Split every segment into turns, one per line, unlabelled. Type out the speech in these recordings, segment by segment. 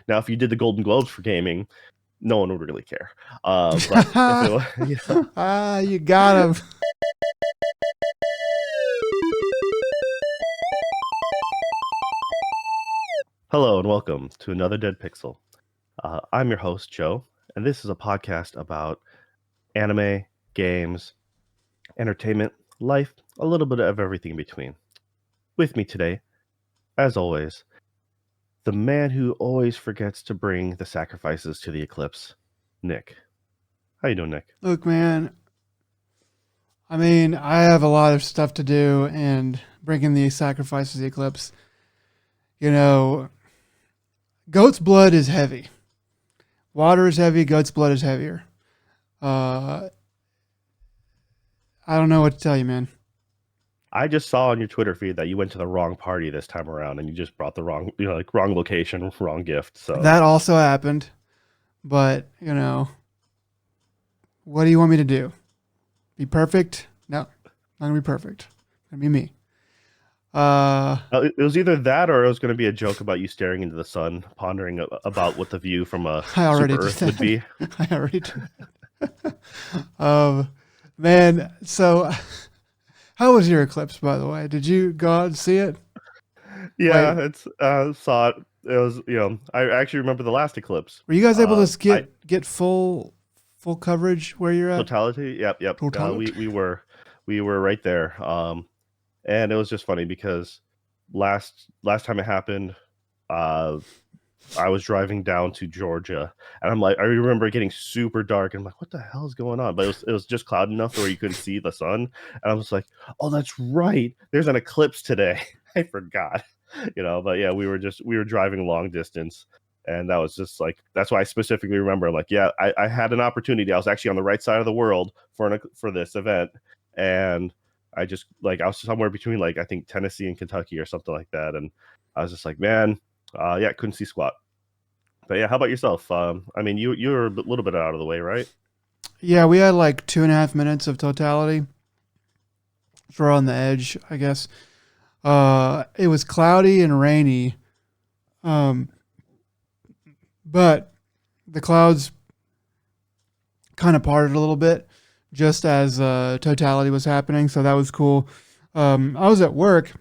Now, if you did the Golden Globes for gaming, no one would really care. But if it was,
You got him.
Hello and welcome to another Dead Pixel. I'm your host, Joe, and this is a podcast about anime, games, entertainment, life, a little bit of everything in between. With me today, as always, the man who always forgets to bring the sacrifices to the eclipse, Nick. How you doing, Nick?
Look, man. I mean, I have a lot of stuff to do, and bringing the sacrifice to the eclipse. You know, goat's blood is heavy. Water is heavy. Goat's blood is heavier. I don't know what to tell you, man.
I just saw on your Twitter feed that you went to the wrong party this time around, and you just brought the wrong, wrong location, wrong gift. So
That also happened, but what do you want me to do? Be perfect? No, not gonna be perfect. Gonna be me.
it was either that or it was going to be a joke about you staring into the sun, pondering about what the view from a
I already
super
did
Earth
that.
would be.
I already did. Man. So, how was your eclipse, by the way? Did you go out and see it?
Yeah,
Wait,
it's saw it. It was I actually remember the last eclipse.
were you guys able to
I
get full coverage where you're at?
Totality. Yep.
Totality.
We were right there. And it was just funny because last time it happened, uh, I was driving down to Georgia, and I remember it getting super dark, and I'm like, what the hell is going on? But it was just cloud enough to where you couldn't see the sun, and I was like, oh, that's right, there's an eclipse today. I forgot, But yeah, we were driving long distance, and that was just like that's why I specifically remember. I'm like, yeah, I had an opportunity. I was actually on the right side of the world for this event, and I just I was somewhere between I think Tennessee and Kentucky or something like that, and I was just like, man, yeah, couldn't see squat. But yeah, how about yourself? I mean, you were a little bit out of the way, right?
Yeah, we had like 2.5 minutes of totality. So we're on the edge, I guess. It was cloudy and rainy, um, but the clouds kind of parted a little bit just as totality was happening. So that was cool. I was at work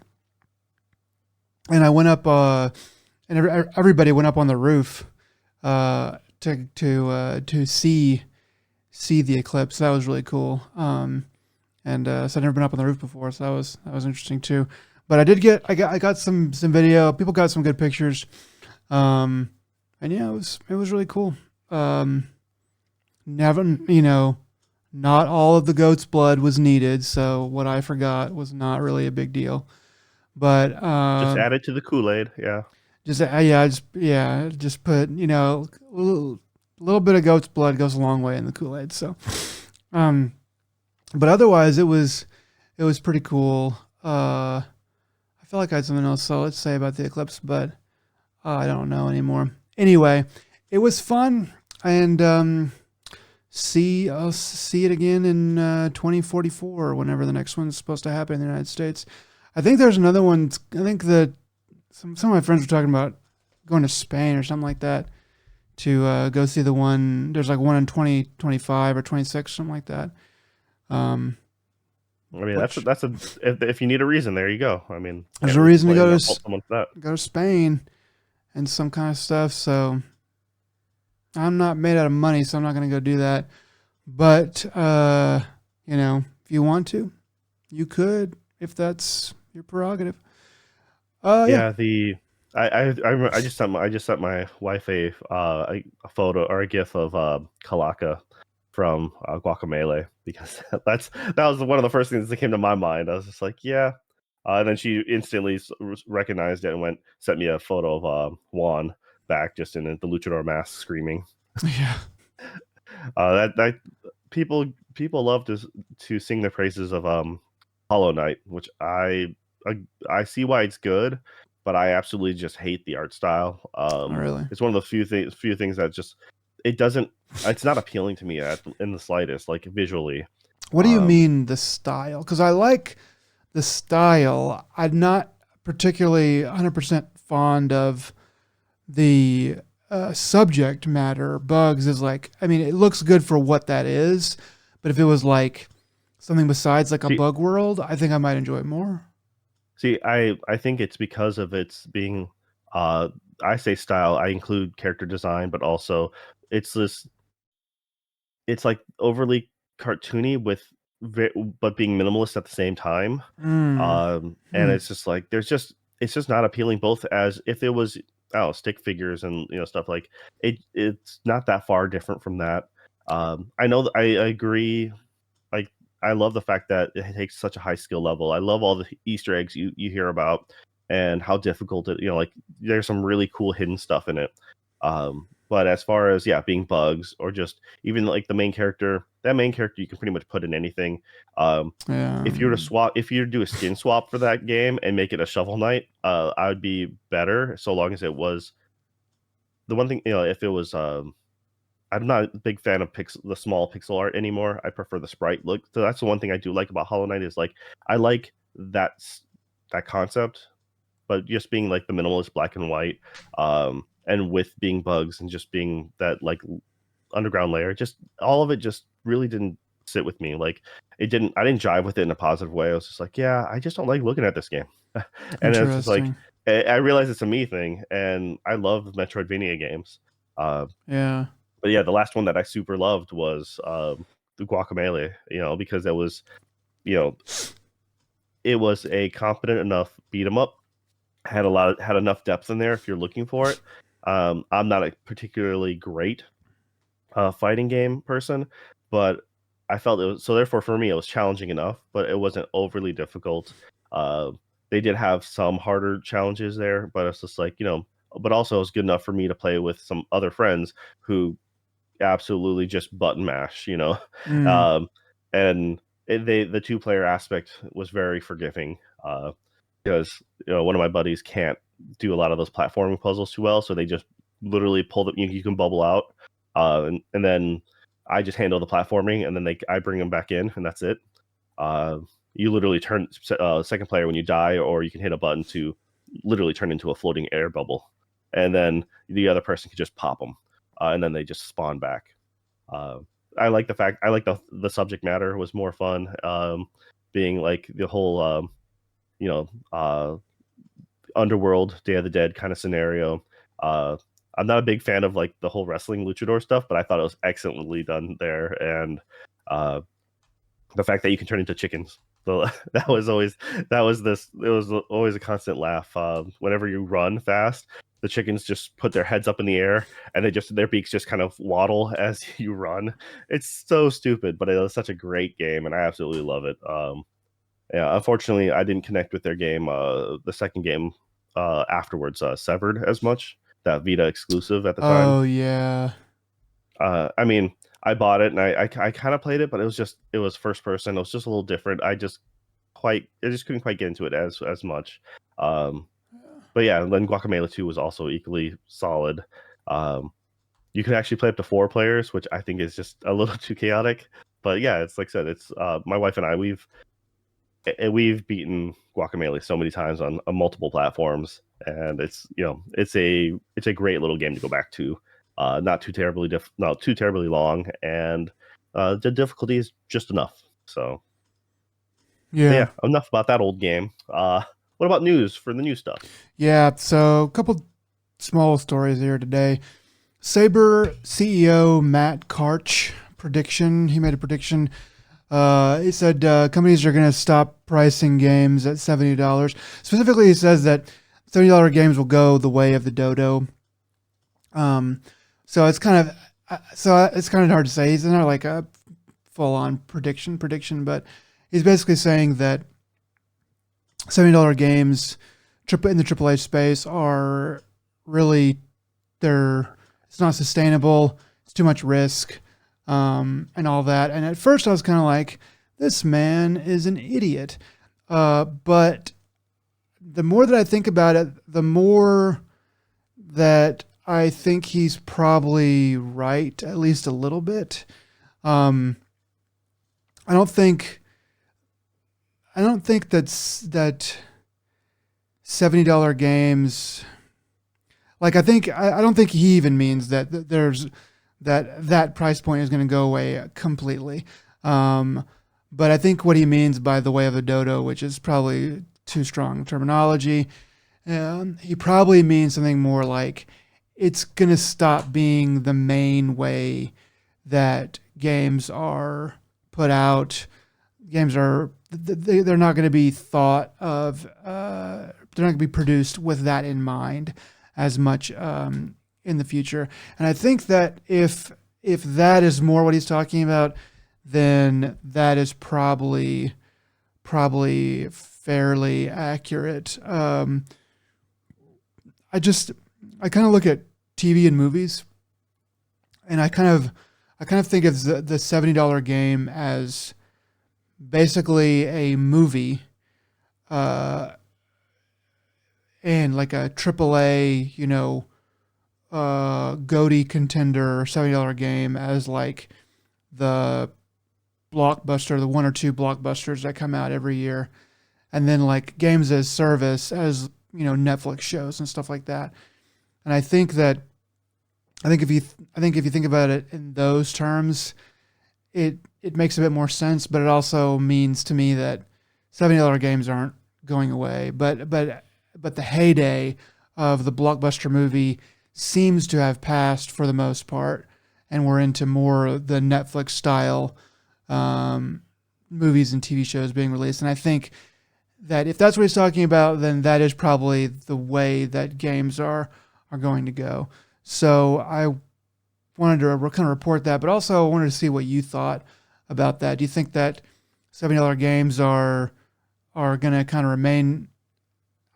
and I went up, and everybody went up on the roof to see the eclipse. That was really cool. And so I've never been up on the roof before, so that was interesting too. But I got some video. People got some good pictures, and yeah, it was really cool. Never, not all of the goat's blood was needed, so what I forgot was not really a big deal. But
Just add it to the Kool-Aid. Yeah.
just put a little bit of goat's blood goes a long way in the Kool-Aid. So, but otherwise it was pretty cool. I feel like I had something else so let's say about the eclipse, but I don't know anymore. Anyway, it was fun, and I'll see it again in 2044 or whenever the next one's supposed to happen in the United States. I think there's another one. I think that some of my friends were talking about going to Spain or something like that to go see the one. There's like one in 2025 or 26, something like that.
I mean, that's a if you need a reason, there you go. I mean,
there's a reason to
go
to Spain and some kind of stuff. So I'm not made out of money, so I'm not going to go do that. But if you want to, you could, if that's your prerogative.
Yeah. I just sent my wife a photo or a gif of Kalaka from Guacamelee, because that was one of the first things that came to my mind. I was just like, yeah. And then she instantly recognized it and sent me a photo of Juan back just in the luchador mask screaming.
Yeah.
That people love to sing the praises of Hollow Knight, which I see why it's good, but I absolutely just hate the art style.
Oh, really?
It's one of the few things that just it's not appealing to me in the slightest, like visually.
What do you mean the style? Because I like the style. I'm not particularly 100% fond of the subject matter, bugs is like, I mean, it looks good for what that is, but if it was like something besides like a
See,
bug world, I think I might enjoy it more.
I think it's because of its being, uh, I say style. I include character design, but also it's this it's like overly cartoony but being minimalist at the same time.
Mm.
And
Hmm.
it's just like it's just not appealing both as if it was oh stick figures and stuff like it's not that far different from that. I know that I agree like I love the fact that it takes such a high skill level. I love all the Easter eggs you hear about and how difficult it like there's some really cool hidden stuff in it. But as far as being bugs or just even like that main character you can pretty much put in anything. Um,
Yeah.
if you were to do a skin swap for that game and make it a Shovel Knight, I would be better so long as it was the one thing, if it was I'm not a big fan of the small pixel art anymore. I prefer the sprite look. So that's the one thing I do like about Hollow Knight is like I like that concept, but just being like the minimalist black and white, and with being bugs and just being that like underground layer, just all of it just really didn't sit with me. Like I didn't jive with it in a positive way. I was just like, yeah, I just don't like looking at this game. And it's just like
Interesting.
I realize it's a me thing, and I love Metroidvania games. Uh,
Yeah.
but yeah, the last one that I super loved was the Guacamelee, because you know, it was a competent enough beat 'em up, had enough depth in there if you're looking for it. I'm not a particularly great fighting game person, but I felt it was so therefore for me it was challenging enough, but it wasn't overly difficult. Uh, they did have some harder challenges there, but it's just like but also it was good enough for me to play with some other friends who absolutely just button mash,
Mm.
um, and the two-player aspect was very forgiving because one of my buddies can't do a lot of those platforming puzzles too well, so they just literally pull you can bubble out, and then I just handle the platforming, and then I bring them back in, and that's it. Uh, you literally turn second player when you die, or you can hit a button to literally turn into a floating air bubble, and then the other person can just pop them, and then they just spawn back. Uh, I like the subject matter was more fun, being like the whole you know underworld Day of the Dead kind of scenario. Uh, I'm not a big fan of like the whole wrestling luchador stuff, but I thought it was excellently done there, and uh, the fact that you can turn into chickens. So it was always a constant laugh. Whenever you run fast, the chickens just put their heads up in the air and their beaks just kind of waddle as you run. It's so stupid, but it was such a great game, and I absolutely love it. Yeah, unfortunately, I didn't connect with their game, the second game afterwards, Severed as much. That Vita exclusive at the time.
Oh yeah.
I mean, I bought it and I kind of played it, but it was first person. It was just a little different. I just couldn't quite get into it as much. Um, but yeah, and then Guacamelee 2 was also equally solid. Um, you can actually play up to 4 players, which I think is just a little too chaotic. But yeah, it's like I said, it's my wife and I we've beaten Guacamelee so many times on multiple platforms, and it's a great little game to go back to. Not too terribly long, and the difficulty is just enough. So
Yeah.
yeah, enough about that old game. What about news for the new stuff?
Yeah. So a couple small stories here today. Sabre CEO Matt Karch prediction. He made a prediction. He said companies are going to stop pricing games at $70. Specifically, he says that $70 games will go the way of the dodo. Um, so it's kind of hard to say. He's not like a full on prediction, but he's basically saying that $70 games in the AAA space are really it's not sustainable. It's too much risk, and all that. And at first, I was kind of like, this man is an idiot. But the more that I think about it, the more that I think he's probably right, at least a little bit. Um, I don't think that $70 games. Like I don't think he even means that there's that price point is going to go away completely. Um, but I think what he means by the way of the dodo, which is probably too strong terminology, he probably means something more like it's going to stop being the main way that games are put out. Games are they're not going to be thought of. They're not going to be produced with that in mind as much in the future. And I think that if that is more what he's talking about, then that is probably fairly accurate. I just I kind of look at TV and movies, and I kind of think of the $70 game as basically a movie, uh, and like a AAA, GOTY contender $70 game as like the blockbuster, the one or two blockbusters that come out every year, and then like games as service as Netflix shows and stuff like that. And I think if you I think if you think about it in those terms, it makes a bit more sense. But it also means to me that $70 games aren't going away. But the heyday of the blockbuster movie seems to have passed for the most part, and we're into more of the Netflix style um, movies and TV shows being released. And I think that if that's what he's talking about, then that is probably the way that games are going to go. So I wanted to kind of report that, but also I wanted to see what you thought about that. Do you think that $70 games are going to kind of remain,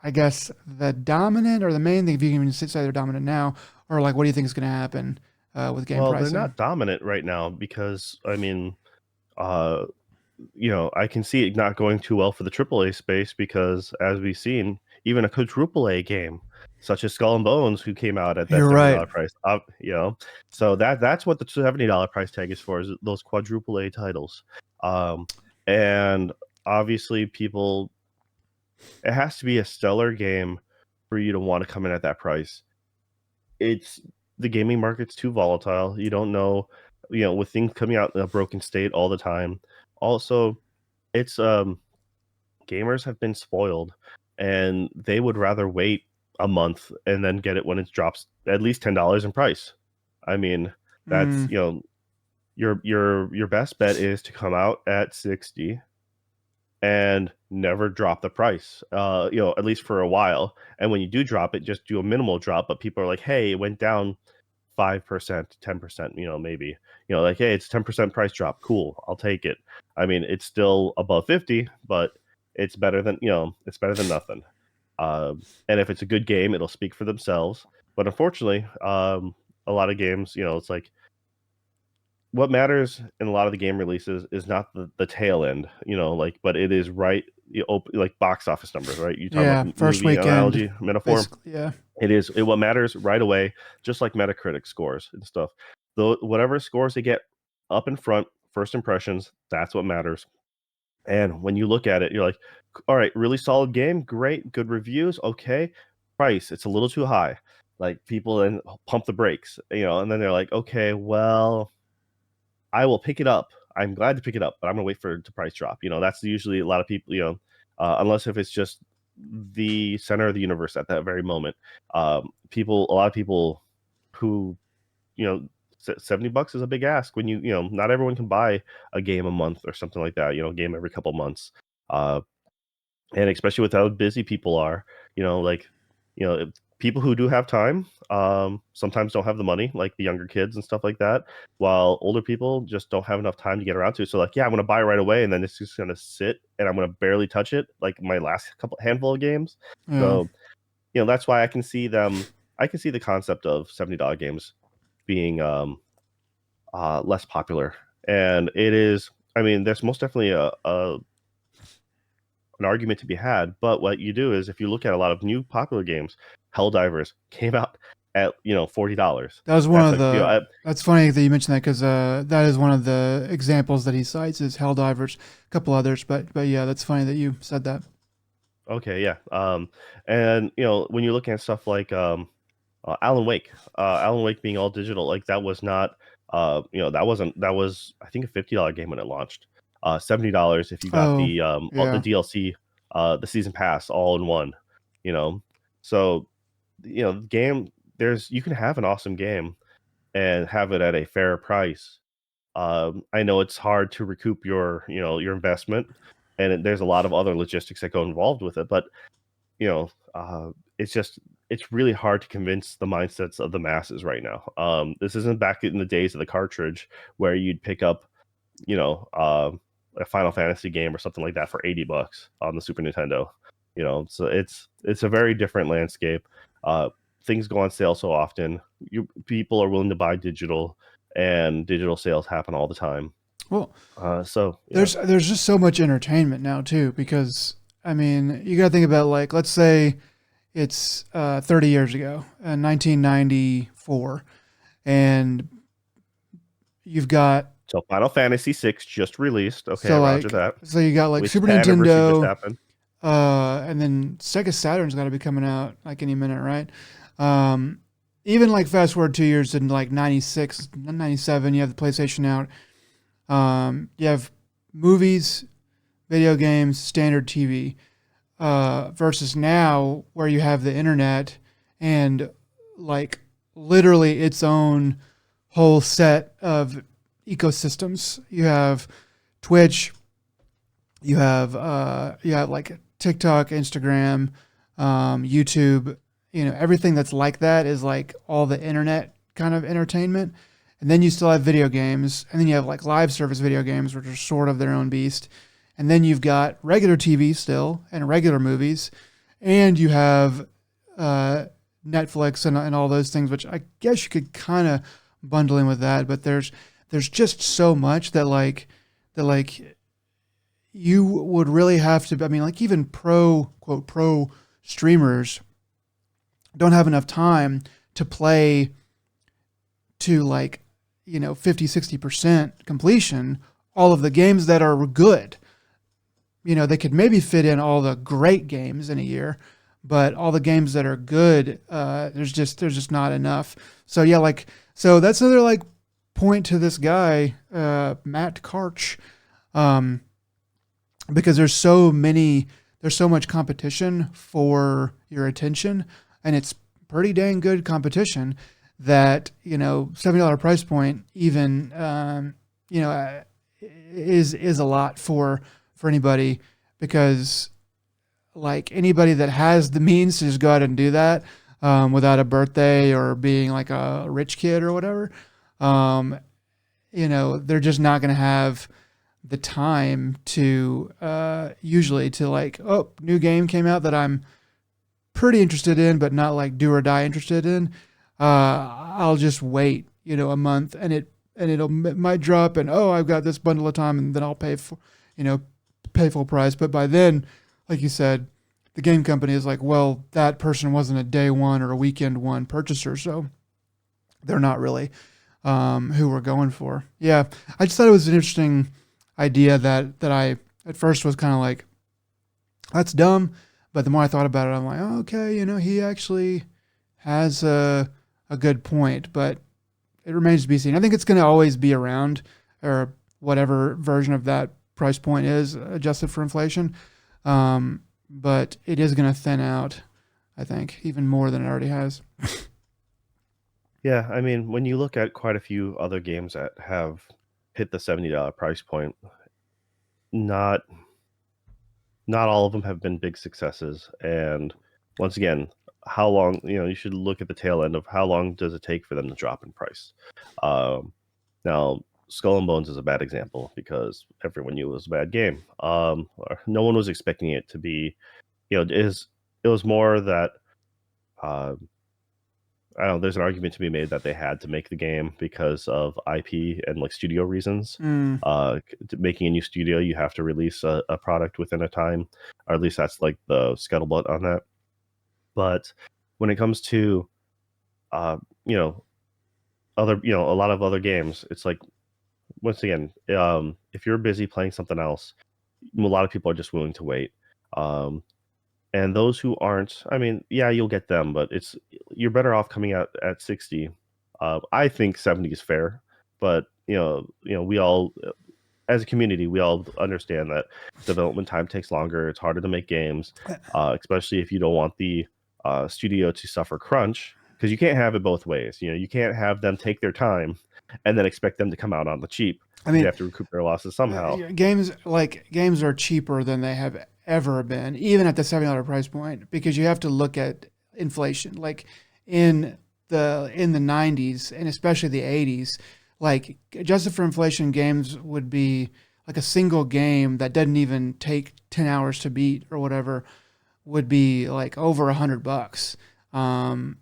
I guess, the dominant or the main thing? If you can even say they're dominant now, or like, what do you think is going to happen with game
Well, they're
pricing?
not dominant right now because I mean, uh, I can see it not going too well for the AAA space because, as we've seen, even a quadruple A game such as Skull and Bones, who came out at that
You're right.
$70 price, so that's what the $70 price tag is for, is those quadruple A titles, um, and obviously people, it has to be a stellar game for you to want to come in at that price. It's the gaming market's too volatile. You don't know, with things coming out in a broken state all the time. Also, it's gamers have been spoiled and they would rather wait a month and then get it when it drops at least $10 in price. I mean, that's,
Mm,
your best bet is to come out at 60 and never drop the price, at least for a while. And when you do drop it, just do a minimal drop. But people are like, hey, it went down 5%, 10%, maybe, like, hey, it's 10% price drop. Cool. I'll take it. I mean, it's still above 50, but it's better than nothing. And if it's a good game, it'll speak for themselves. But unfortunately, a lot of games, it's like what matters in a lot of the game releases is not the tail end, like, but it is right, like box office numbers, right? You talking about
yeah,
the
first
movie
weekend,
analogy, metaphor.
basically. Yeah,
What matters right away, just like Metacritic scores and stuff. Though whatever scores they get up in front, first impressions, that's what matters. And when you look at it, you're like, all right, really solid game, great, good reviews, okay. Price, it's a little too high. Like people then pump the brakes, and then they're like, okay, well, I will pick it up. I'm glad to pick it up, but I'm gonna wait for it to price drop. That's usually a lot of people, unless if it's just the center of the universe at that very moment. A lot of people who, you know, $70 is a big ask when not everyone can buy a game a month or something like that. A game every couple months. Uh, and especially with how busy people are, like, if people who do have time, sometimes don't have the money, like the younger kids and stuff like that, while older people just don't have enough time to get around to it. So like, yeah, I'm gonna buy it right away, and then it's just gonna sit, and I'm gonna barely touch it, like my last couple handful of games.
yeah.
So that's why I can see the concept of $70 games being less popular, and it is. I mean, there's most definitely a an argument to be had. But what you do is, if you look at a lot of new popular games, Helldivers came out at $40.
That was one
That's
of
like,
the. That's funny that you mentioned that because that is one of the examples that he cites is Helldivers, a couple others, but yeah, that's funny that you said that.
okay, yeah. And when you're looking at stuff like Alan Wake. Alan Wake being all digital, like that was not, that was I think a $50 game when it launched. $70 if you got
Oh,
the all the
yeah.
DLC, the season pass all in one. You know, so the game, there's you can have an awesome game and have it at a fair price. I know it's hard to recoup your investment, and there's a lot of other logistics that go involved with it, but you know, uh, it's just it's really hard to convince the mindsets of the masses right now. This isn't back in the days of the cartridge where you'd pick up, you know, a Final Fantasy game or something like that for $80 on the Super Nintendo. So it's a very different landscape. Things go on sale so often. People are willing to buy digital, and digital sales happen all the time.
Well,
So yeah,
there's just so much entertainment now too, because I mean, you got to think about, like, let's say it's 30 years ago, 1994, and you've got
so Final Fantasy VI just released. Okay,
so
Roger
like
that.
so you got like
Its
Super
10th anniversary just
Nintendo,
happened.
and then Sega Saturn's got to be coming out like any minute, right? Um, Even like fast forward 2 years in like 96, 97, you have the PlayStation out. You have movies, video games, standard TV, versus now where you have the internet and like literally its own whole set of ecosystems. You have Twitch, you have like TikTok, Instagram, YouTube. Everything that's like that is like all the internet kind of entertainment. And then you still have video games, and then you have like live service video games, which are sort of their own beast. And then you've got regular TV still and regular movies, and you have uh, Netflix and all those things, which I guess you could kind of bundle in with that. But there's just so much that you would really have to. I mean, like even pro streamers don't have enough time to play to like 50, 60% completion all of the games that are good. They could maybe fit in all the great games in a year, but all the games that are good, there's just not enough. So yeah, so that's another like point to this guy, Matt Karch, um, because there's so much competition for your attention, and it's pretty dang good competition that $70 price point even you know uh, is a lot for anybody, because like anybody that has the means to just go out and do that, without a birthday or being like a rich kid or whatever, um, they're just not going to have the time to usually to like, oh, new game came out that I'm pretty interested in, but not like do or die interested in. I'll just wait, a month, and it might drop, and oh, I've got this bundle of time, and then I'll you know, pay full price. But by then, like you said, the game company is like, well, that person wasn't a day one or a weekend one purchaser, so they're not really who we're going for. Yeah, I just thought it was an interesting idea that I at first was kind of like, that's dumb, but the more I thought about it, I'm like, oh, okay, he actually has a good point, but it remains to be seen. I think it's going to always be around, or whatever version of that price point is adjusted for inflation. But it is going to thin out, I think, even more than it already has.
Yeah, I mean, when you look at quite a few other games that have hit the $70 price point, not not all of them have been big successes. And once again, how long, you should look at the tail end of how long does it take for them to drop in price. Um, Now, Skull and Bones is a bad example because everyone knew it was a bad game. Or no one was expecting it to be, it was more that, uh, I don't know, there's an argument to be made that they had to make the game because of IP and like studio reasons.
Mm.
Making a new studio, you have to release a product within a time, or at least that's like the scuttlebutt on that. But when it comes to, uh, you know, a lot of other games, it's like, once again, if you're busy playing something else, a lot of people are just willing to wait. Um, And those who aren't, I mean, yeah, you'll get them, but you're better off coming out at 60. I think 70 is fair, but we all as a community, we all understand that development time takes longer. It's harder to make games, especially if you don't want the studio to suffer crunch, because you can't have it both ways. You can't have them take their time and then expect them to come out on the cheap
I
because they
mean,
have to recoup their losses somehow.
games are cheaper than they have ever been, even at the $70 price point, because you have to look at inflation. Like in the 90s and especially the 80s, like adjusted for inflation, games would be like a single game that doesn't even take 10 hours to beat or whatever would be like over $100. Um,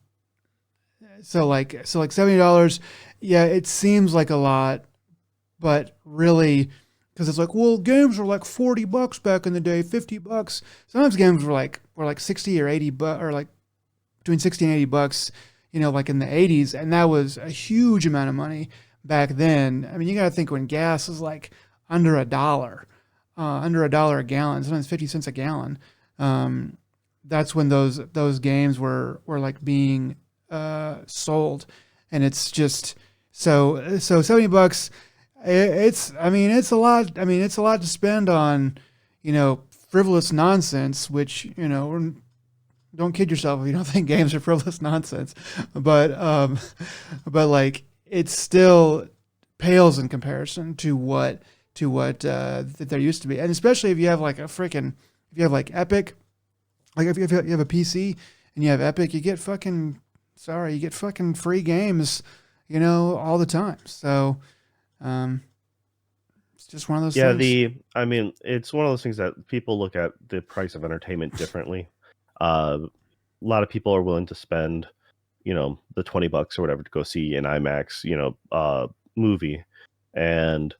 so like $70, yeah, it seems like a lot, but really, because it's like, well, games were like $40 back in the day, $50. Sometimes games were like 60 or 80 bucks, or like between 60 and $80, like in the 80s, and that was a huge amount of money back then. I mean, you got to think when gas is like under a dollar a gallon, sometimes 50 cents a gallon. Um, that's when those games were like being sold, and it's just so $70. It's I mean it's a lot. I mean it's a lot to spend on, frivolous nonsense. Which don't kid yourself if you don't think games are frivolous nonsense, but but like it still pales in comparison to what that there used to be, and especially if you have like if you have like Epic, like if you have a PC and you have Epic, you get fucking free games, all the time. So um, it's just one of those
Yeah,
things.
I mean, it's one of those things that people look at the price of entertainment differently. A lot of people are willing to spend, the $20 or whatever to go see an IMAX, movie. And,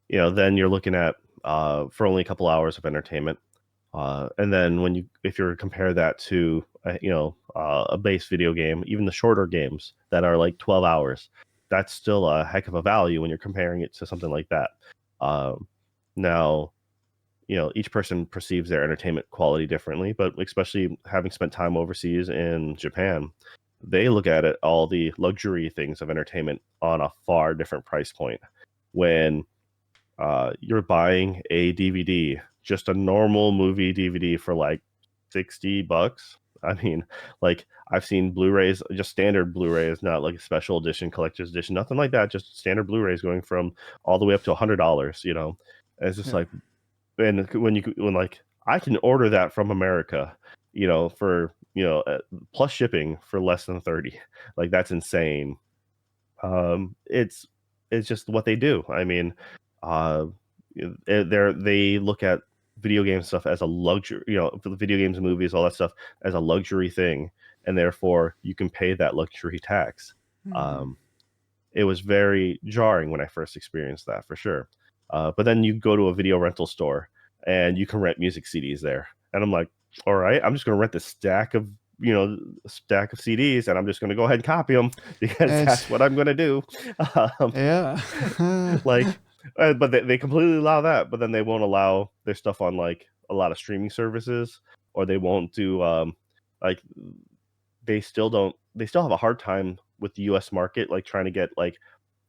then you're looking at for only a couple hours of entertainment. And then if you compare that to, a base video game, even the shorter games that are like 12 hours, that's still a heck of a value when you're comparing it to something like that. Um, Now, each person perceives their entertainment quality differently, but especially having spent time overseas in Japan, they look at it all the luxury things of entertainment on a far different price point. When you're buying a DVD, just a normal movie DVD for like $60. I mean, like I've seen Blu-rays, just standard Blu-rays, not like a special edition, collector's edition, nothing like that. Just standard Blu-rays going from all the way up to $100. And it's just
Yeah.
like, and when like I can order that from America, for plus shipping for less than 30. Like that's insane. It's just what they do. I mean, uh, they look at video game stuff as a luxury, for the video games, movies, all that stuff as a luxury thing, and therefore you can pay that luxury tax.
Hmm.
Um, it was very jarring when I first experienced that for sure. But then you go to a video rental store and you can rent music CDs there, and I'm like, all right, I'm just going to rent this stack of CDs, and I'm just going to go ahead and copy them because
It's
that's what I'm going to do. Um,
yeah.
like, but they completely allow that, but then they won't allow their stuff on like a lot of streaming services, or they won't do like they still have a hard time with the US market, like trying to get like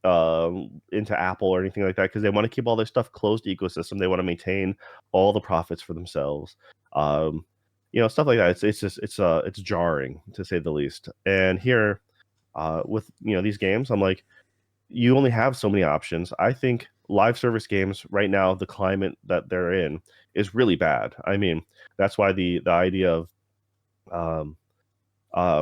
into Apple or anything like that, because they want to keep all their stuff closed ecosystem. They want to maintain all the profits for themselves. Um, Stuff like that. It's jarring to say the least. And here, with these games, I'm like, you only have so many options. I think live service games right now, the climate that they're in is really bad. I mean, that's why the idea of um,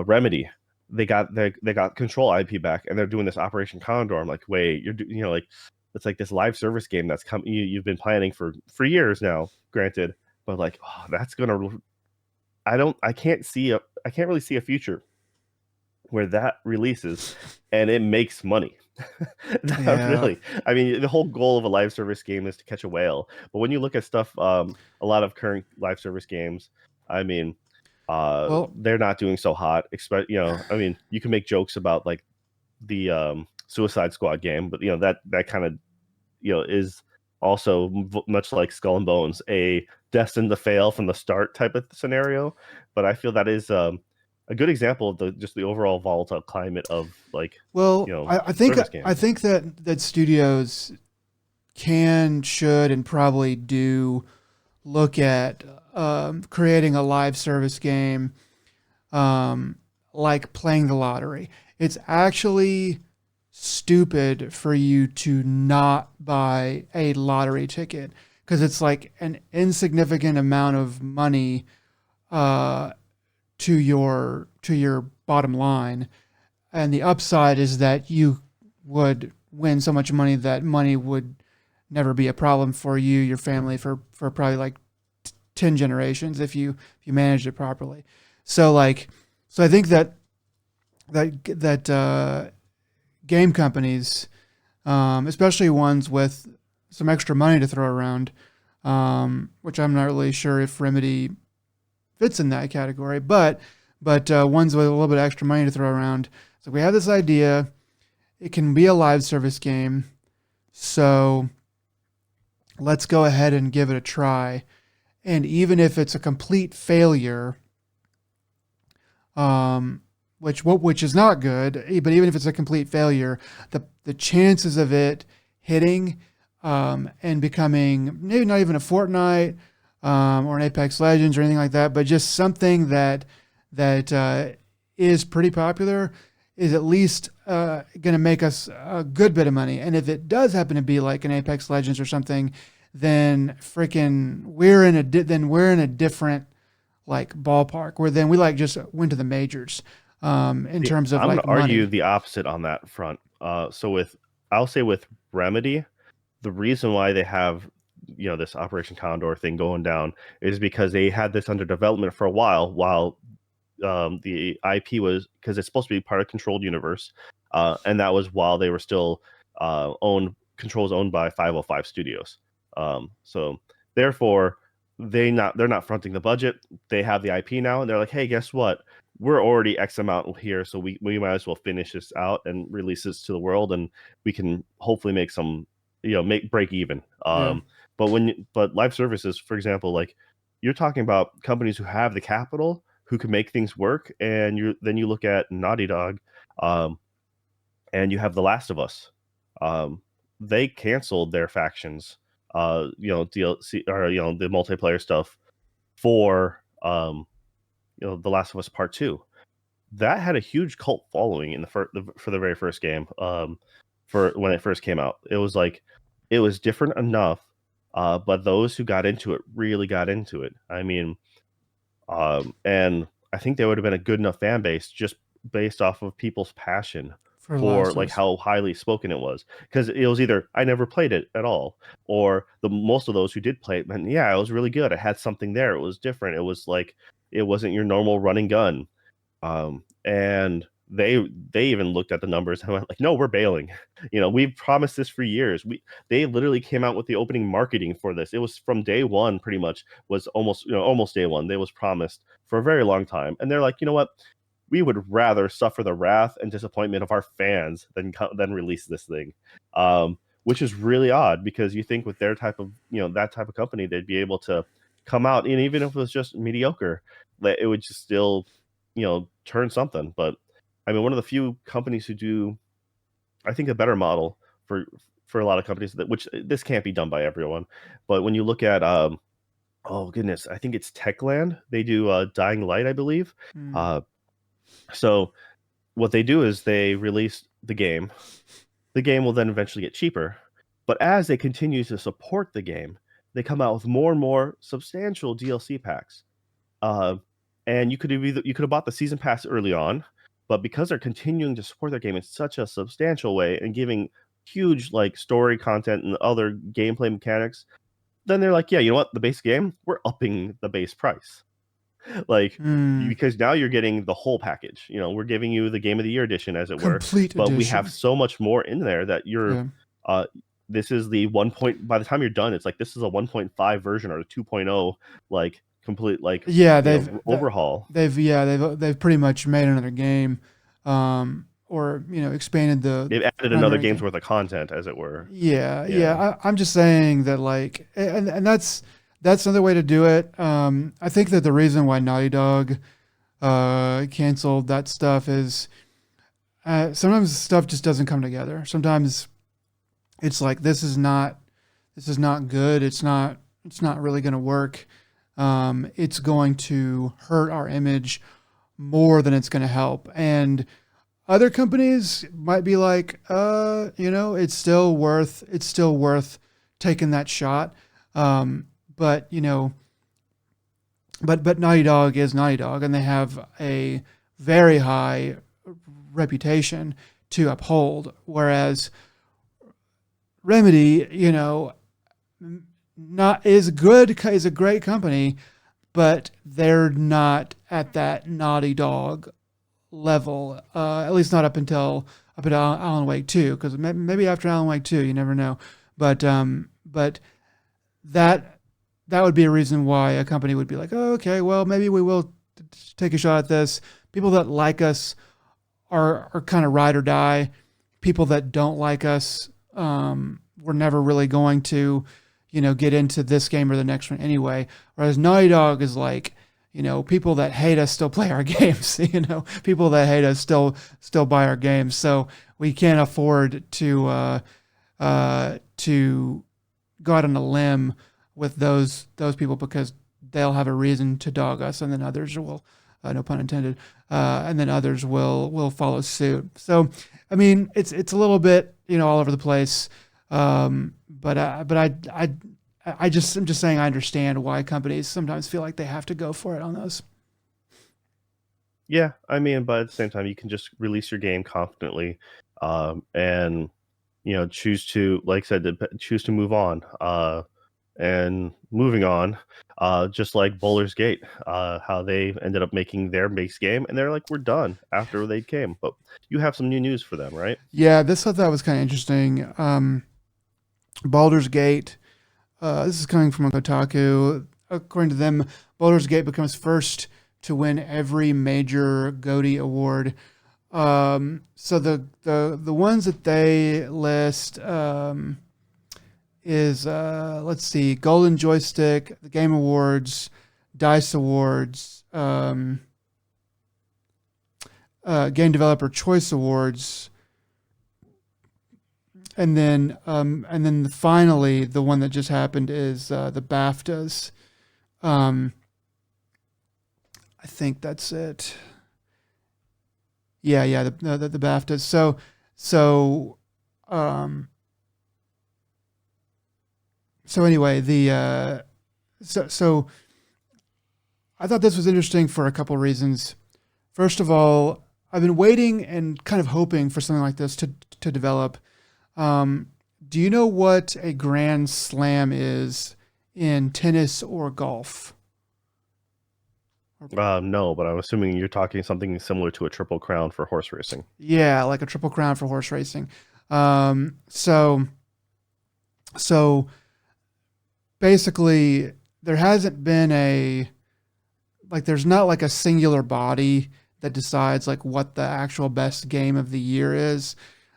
Remedy, they got Control IP back, and they're doing this Operation Condor. I'm like, wait, like it's like this live service game that's you've been planning for years now. Granted, but like, oh, that's gonna. I can't really see a future where that releases and it makes money. Not
Yeah.
really. I mean, the whole goal of a live service game is to catch a whale. But when you look at stuff, a lot of current live service games, I mean,
Well,
they're not doing so hot. I mean, you can make jokes about like the Suicide Squad game, but that kind of is also much like Skull and Bones, a destined to fail from the start type of scenario. But I feel that is a good example of the just the overall volatile climate of like
Well, I think
service games.
that studios can, should, and probably do look at creating a live service game um, like playing the lottery. It's actually stupid for you to not buy a lottery ticket because it's like an insignificant amount of money uh, to your bottom line, and the upside is that you would win so much money that money would never be a problem for you, your family, for probably like 10 generations if you managed it properly. So like, so I think that game companies, especially ones with some extra money to throw around, which I'm not really sure if Remedy fits in that category, but ones with a little bit of extra money to throw around. So we have this idea. It can be a live service game. So let's go ahead and give it a try. And even if it's a complete failure, which is not good, but even if it's a complete failure, the chances of it hitting and becoming maybe not even a Fortnite or an Apex Legends or anything like that, but just something that is pretty popular is at least going to make us a good bit of money. And if it does happen to be like an Apex Legends or something, then freaking we're in a different like ballpark where then we like just went to the majors in
See,
terms of
I'm going
like
to argue
money.
the opposite on that front. So I'll say with Remedy, the reason why they have this Operation Condor thing going down is because they had this under development for a while the IP was because it's supposed to be part of Controlled Universe, and that was while they were still owned controls owned by 505 Studios. So therefore, they're not fronting the budget. They have the IP now, and they're like, hey, guess what? We're already X amount here, so we might as well finish this out and release this to the world, and we can hopefully make some, make break even.
Yeah,
But live services, for example, like you're talking about companies who have the capital, who can make things work, and you look at Naughty Dog, um, and you have The Last of Us. Um, they canceled their factions, DLC or the multiplayer stuff for The Last of Us Part Two. That had a huge cult following in for the very first game. For when it first came out, it was like it was different enough, but those who got into it really got into it. I mean, and I think they would have been a good enough fan base just based off of people's passion
for The
for
Last of
like
Us.
how highly spoken it was. Because it was either I never played it at all, or the most of those who did play it meant, yeah, it was really good. It had something there. It was different. It was like it wasn't your normal run and gun. And they even looked at the numbers and went like, no, we're bailing. We've promised this for years. They literally came out with the opening marketing for this. It was from day one, pretty much was almost day one. They was promised for a very long time, and they're like, you know what? We would rather suffer the wrath and disappointment of our fans than release this thing. Which is really odd because you think with their type of that type of company, they'd be able to come out, and even if it was just mediocre, that it would just still turn something. But I mean, one of the few companies who do, I think, a better model for a lot of companies that which this can't be done by everyone. But when you look at oh goodness, I think it's Techland. They do Dying Light, I believe.
Mm,
Uh, so what they do is they release the game. The game will then eventually get cheaper. But as they continue to support the game, they come out with more and more substantial DLC packs. Uh, and you could have bought the season pass early on, but because they're continuing to support their game in such a substantial way and giving huge like story content and other gameplay mechanics, then they're like, yeah, you know what, the base game, we're upping the base price. Like
mm,
because now you're getting the whole package. We're giving you the Game of the Year edition, as it were,
complete
but we have
edition.
so much more in there that you're.
Yeah,
Uh, this is the 1. By the time you're done, it's like this is a 1.5 version or a 2.0, like complete like
yeah.
overhaul.
They've pretty much made another game, or expanded
They've
the
added another
primary
game's
game.
worth of content, as it were.
Yeah,
Yeah.
yeah. I'm just saying that like, and that's that's another way to do it. I think that the reason why Naughty Dog canceled that stuff is sometimes stuff just doesn't come together. Sometimes it's like this is not good. It's not really going to work. It's going to hurt our image more than it's going to help. And other companies might be like, it's still worth taking that shot. But you know, but Naughty Dog is Naughty Dog, and they have a very high reputation to uphold. Whereas Remedy, not is a great company, but they're not at that Naughty Dog level. At least not up until Alan Wake 2, because maybe after Alan Wake 2, you never know. But that would be a reason why a company would be like, oh, okay, well, maybe we will take a shot at this. People that like us are kind of ride or die. People that don't like us, we're never really going to, get into this game or the next one anyway. Whereas Naughty Dog is like, people that hate us still play our games. People that hate us still buy our games. So we can't afford to go out on a limb with those people, because they'll have a reason to dog us, and then others will, no pun intended, and then others will follow suit. So, I mean, it's a little bit all over the place, but I'm just saying I understand why companies sometimes feel like they have to go for it on those.
Yeah, I mean, but at the same time, you can just release your game confidently, and choose to, like I said, choose to move on. And moving on, just like Baldur's Gate, how they ended up making their base game, and they're like, we're done after they came. But you have some new news for them, right?
Yeah, this I thought was kind of interesting. Baldur's Gate. This is coming from Kotaku. According to them, Baldur's Gate becomes first to win every major GOTY award. So the ones that they list is let's see, Golden Joystick, the Game Awards, Dice Awards, Game Developer Choice Awards, and then finally the one that just happened is the BAFTAs. I think that's it. Yeah, the BAFTAs. So anyway, so I thought this was interesting for a couple reasons. First of all, I've been waiting and kind of hoping for something like this to develop. Do you know what a Grand Slam is in tennis or golf?
No, but I'm assuming you're talking something similar to a Triple Crown for horse racing.
Yeah, like a Triple Crown for horse racing. So basically, there hasn't been there's not like a singular body that decides like what the actual best game of the year is.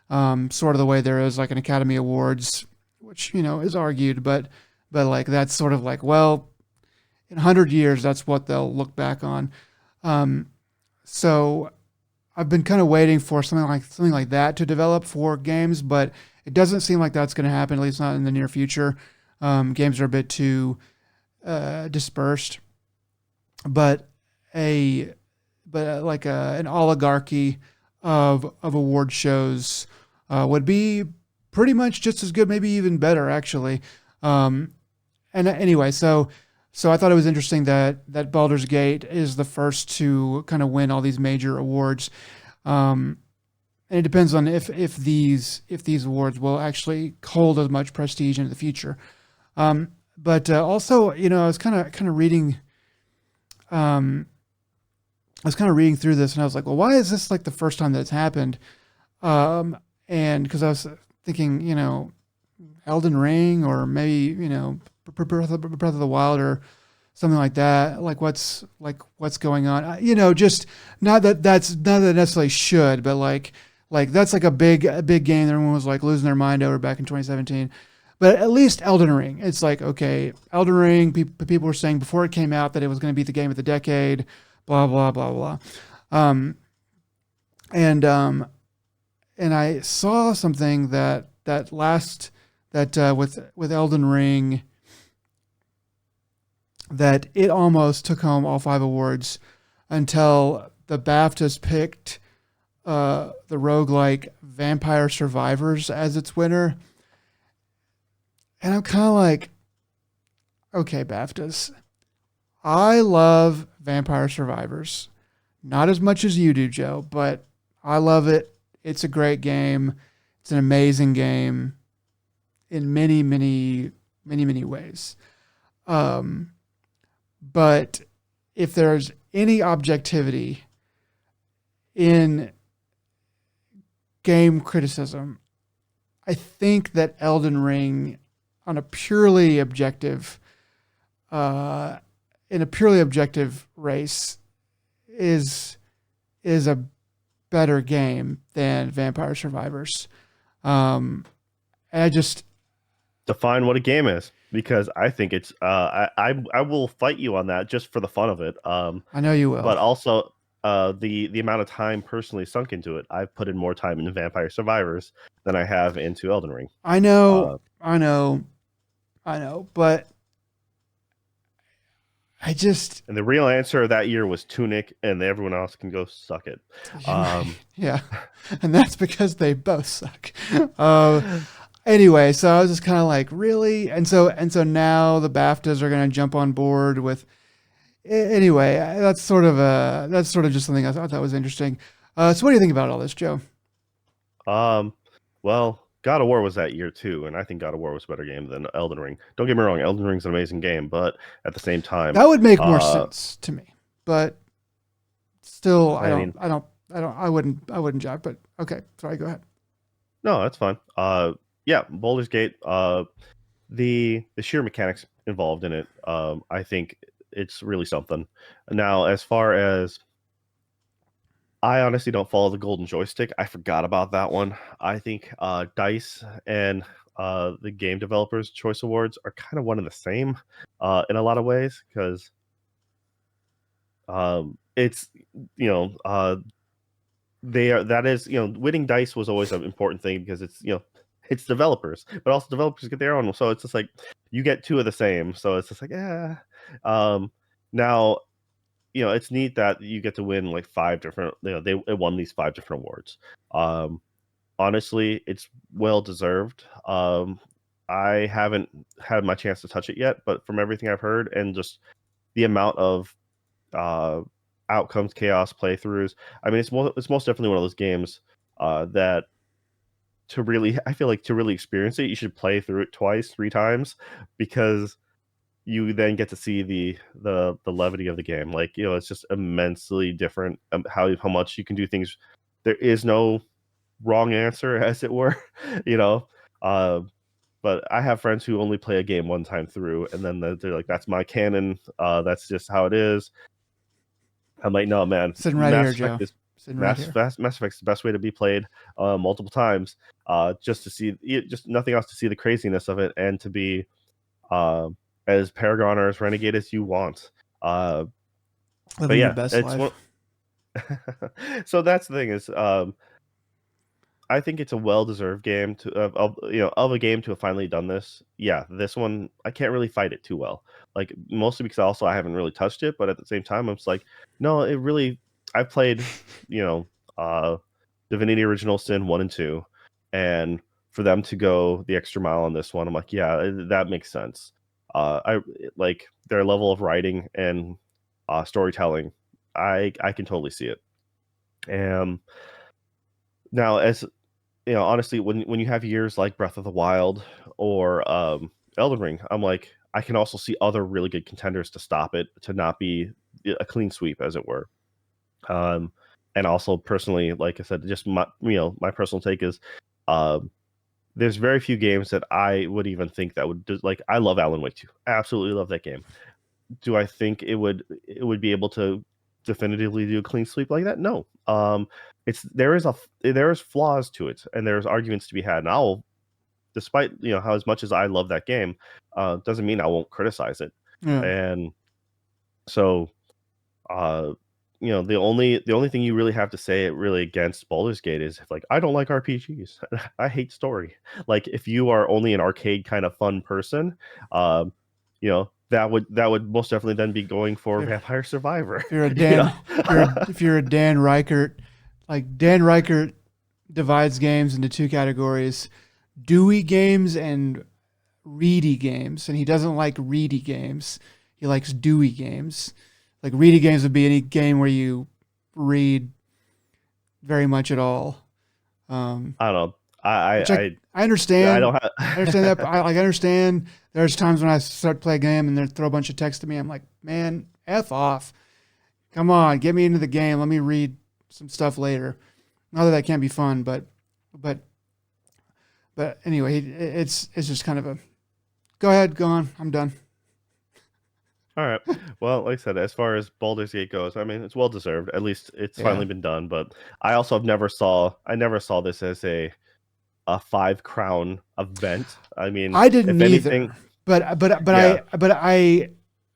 Sort of the way there is like an Academy Awards, which is argued, but like that's sort of like, well, in 100 years, that's what they'll look back on. So I've been kind of waiting for something like that to develop for games, but it doesn't seem like that's going to happen, at least not in the near future. Games are a bit too dispersed, but an oligarchy of award shows would be pretty much just as good, maybe even better, actually. And anyway, so I thought it was interesting that Baldur's Gate is the first to kind of win all these major awards. And it depends on if these awards will actually hold as much prestige into the future. But also, I was kind of reading. I was kind of reading through this, and I was like, well, why is this like the first time that it's happened? And because I was thinking, Elden Ring, or maybe Breath of the Wild or something like that. Like what's going on? Just not that necessarily should, but like that's like a big game that everyone was like losing their mind over back in 2017. But at least Elden Ring, it's like, okay, Elden Ring, people were saying before it came out that it was going to be the game of the decade, blah, blah, blah, blah. Um, and, um, and I saw something with Elden Ring, that it almost took home all 5 awards until the BAFTAs picked the roguelike Vampire Survivors as its winner. And I'm kind of like, okay, BAFTAs. I love Vampire Survivors. Not as much as you do, Joe, but I love it. It's a great game. It's an amazing game in many, many, many, many ways. Um, but if there's any objectivity in game criticism, I think that Elden Ring, on a purely objective, uh, in a purely objective race, is is a better game than Vampire Survivors. Um, and I just,
Define what a game is, because I think it's I will fight you on that just for the fun of it.
I know you will.
But also the amount of time personally sunk into it. I've put in more time into Vampire Survivors than I have into Elden Ring.
I know,
Uh,
I know, I know, but I just,
and the real answer that year was Tunic, and everyone else can go suck it. Um,
yeah, and that's because they both suck. Uh, anyway, so I was just kind of like, really, and so now the BAFTAs are going to jump on board with. Anyway, that's sort of just something I thought that was interesting. So what do you think about all this, Joe?
um, well, God of War was that year too, and I think God of War was a better game than Elden Ring. Don't get me wrong, Elden Ring's an amazing game, but at the same time,
That would make more
uh,
sense to me, but still,
I mean,
I wouldn't jive. But okay, sorry, go ahead.
no, that's fine. Yeah, Baldur's Gate, the sheer mechanics involved in it, I think it's really something. Now, as far as I honestly don't follow the golden joystick. I forgot about that one. I think Dice and the game developers choice awards are kind of one and the same in a lot of ways, because it's you know they are that is winning Dice was always an important thing, because it's developers, but also developers get their own, so it's just like you get two of the same, so it's just like, yeah. Now, it's neat that you get to win like five different. It won these five different awards. Um, Honestly, it's well deserved. I haven't had my chance to touch it yet, but from everything I've heard and just the amount of uh, outcomes, chaos, playthroughs, I mean, it's most definitely one of those games that I feel like to really experience it, you should play through it twice, three times, because you then get to see the levity of the game. Like, it's just immensely different, how much you can do things. There is no wrong answer, as it were. you know. Uh, but I have friends who only play a game one time through, and then they're like, "That's my canon. That's just how it is." I'm like, "No, man.
Sitting right here, Joe. Sitting right here.
Mass Effect's the best way to be played multiple times. Just to see, just nothing else, to see the craziness of it, and to be uh, as Paragon or as Renegade as you want. But
Living your
yeah,
best
it's
life.
one. So that's the thing is, I think it's a well-deserved game of a game to have finally done this. Yeah, this one I can't really fight it too well. Like, mostly because also I haven't really touched it, but at the same time I'm just like, no, it really. I've played, you know, Divinity Original Sin 1 and 2, and for them to go the extra mile on this one, I'm like, yeah, that makes sense. I like their level of writing and storytelling. I can totally see it. And now, as honestly, when you have years like Breath of the Wild or Elden Ring, I'm like, I can also see other really good contenders to stop it, to not be a clean sweep, as it were. Um, and also personally, like I said, just my personal take is, um, there's very few games that I would even think that would like. I love Alan Wake 2. Absolutely love that game. Do I think it would be able to definitively do a clean sweep like that? No. There is flaws to it, and there's arguments to be had, and despite how as much as I love that game, doesn't mean I won't criticize it.
Yeah.
And so, uh, the only thing you really have to say really against Baldur's Gate is if, like, I don't like RPGs, I hate story. Like, if you are only an arcade kind of fun person, that would most definitely then be going for
If,
Vampire Survivor.
if you're a
you
Dan,
know,
if you're a Dan Reichert, like Dan Reichert divides games into two categories: dewy games and reedy games, and he doesn't like reedy games. He likes dewy games. Like reedy games would be any game where you read very much at all. Um,
I don't know. I
which
I
I
I
understand.
don't
I understand that.
have.
I understand. There's times when I start to play a game and they throw a bunch of text at me. I'm like, man, F off. Come on, get me into the game. Let me read some stuff later. Not that that can't be fun, but but anyway, it's just kind of a go ahead, go on. I'm done.
All right. Well, like I said, as far as Baldur's Gate goes, I mean, it's well deserved. At least it's
Yeah,
finally been done. But I never saw this as a 5 crown event. I mean,
I didn't
if
either,
anything, yeah,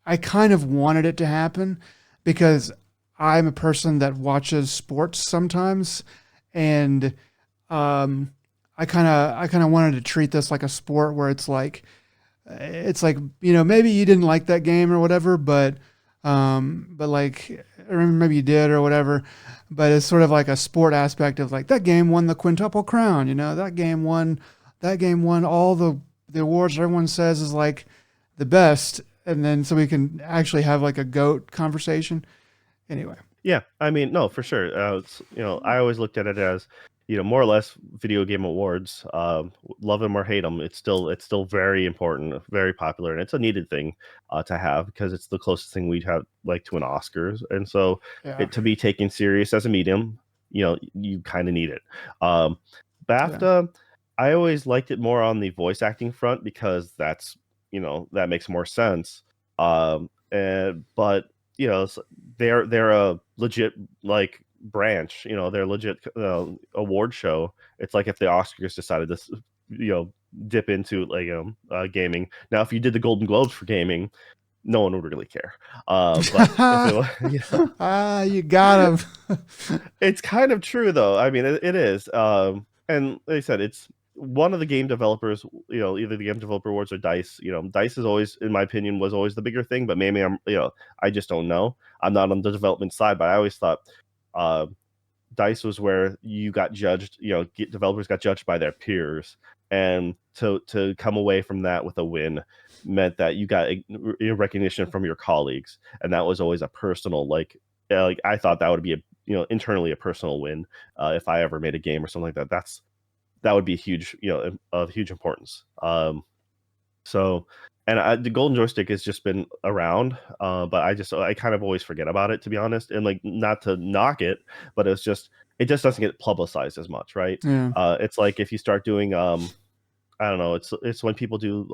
I kind of wanted it to happen because I'm a person that watches sports sometimes, and um, I kind of wanted to treat this like a sport where it's like maybe you didn't like that game or whatever, but like or maybe you did or whatever, but it's sort of like a sport aspect of like that game won the quintuple crown, that game won all the awards everyone says is like the best, and then so we can actually have like a goat conversation anyway.
yeah. I mean, no, for sure. I always looked at it as, more or less video game awards. Love them or hate them, it's still very important, very popular, and it's a needed thing to have because it's the closest thing we'd have like to an Oscars, and so
Yeah,
it to be taken serious as a medium, you kind of need it. Um,
yeah,
BAFTA, I always liked it more on the voice acting front because that makes more sense. But they're a legit like branch. They're legit award show. It's like if the Oscars decided to dip into like gaming. Now, if you did the Golden Globes for gaming, no one would really care. But if it was,
ah, you got him.
it's kind of true though. I mean, it is. And like I said, it's one of the game developers. Either the Game Developer Awards or Dice. Dice is always, in my opinion, was always the bigger thing. But maybe I just don't know. I'm not on the development side, but I always thought uh, Dice was where you got judged. Developers got judged by their peers, and to come away from that with a win meant that you got recognition from your colleagues, and that was always a personal like I thought that would be internally a personal win if I ever made a game or something like that. That would be huge, of huge importance. So, and the golden joystick has just been around, but I kind of always forget about it, to be honest. And like, not to knock it, but it just doesn't get publicized as much, right?
Yeah.
It's like if you start doing I don't know, it's when people do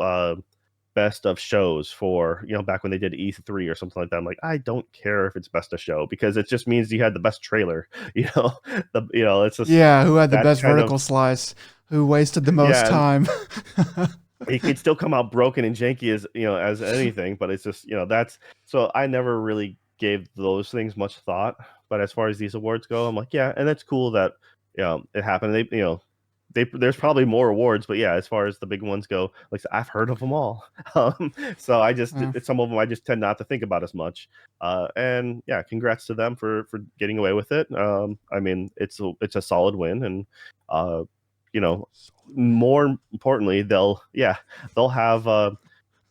best of shows for back when they did E3 or something like that. I'm like, I don't care if it's best of show because it just means you had the best trailer. It's just
Yeah, who had the
that's
best
kind of
vertical slice? Who wasted the most
yeah.
time?
It could still come out broken and janky as anything, but it's just that's so I never really gave those things much thought. But as far as these awards go, I'm like, yeah, and that's cool that it happened. There's probably more awards, but yeah, as far as the big ones go, like I've heard of them all. So
Yeah.
some of them I just tend not to think about as much. And yeah, congrats to them for getting away with it. I mean, it's a solid win, and uh, you know, more importantly, they'll have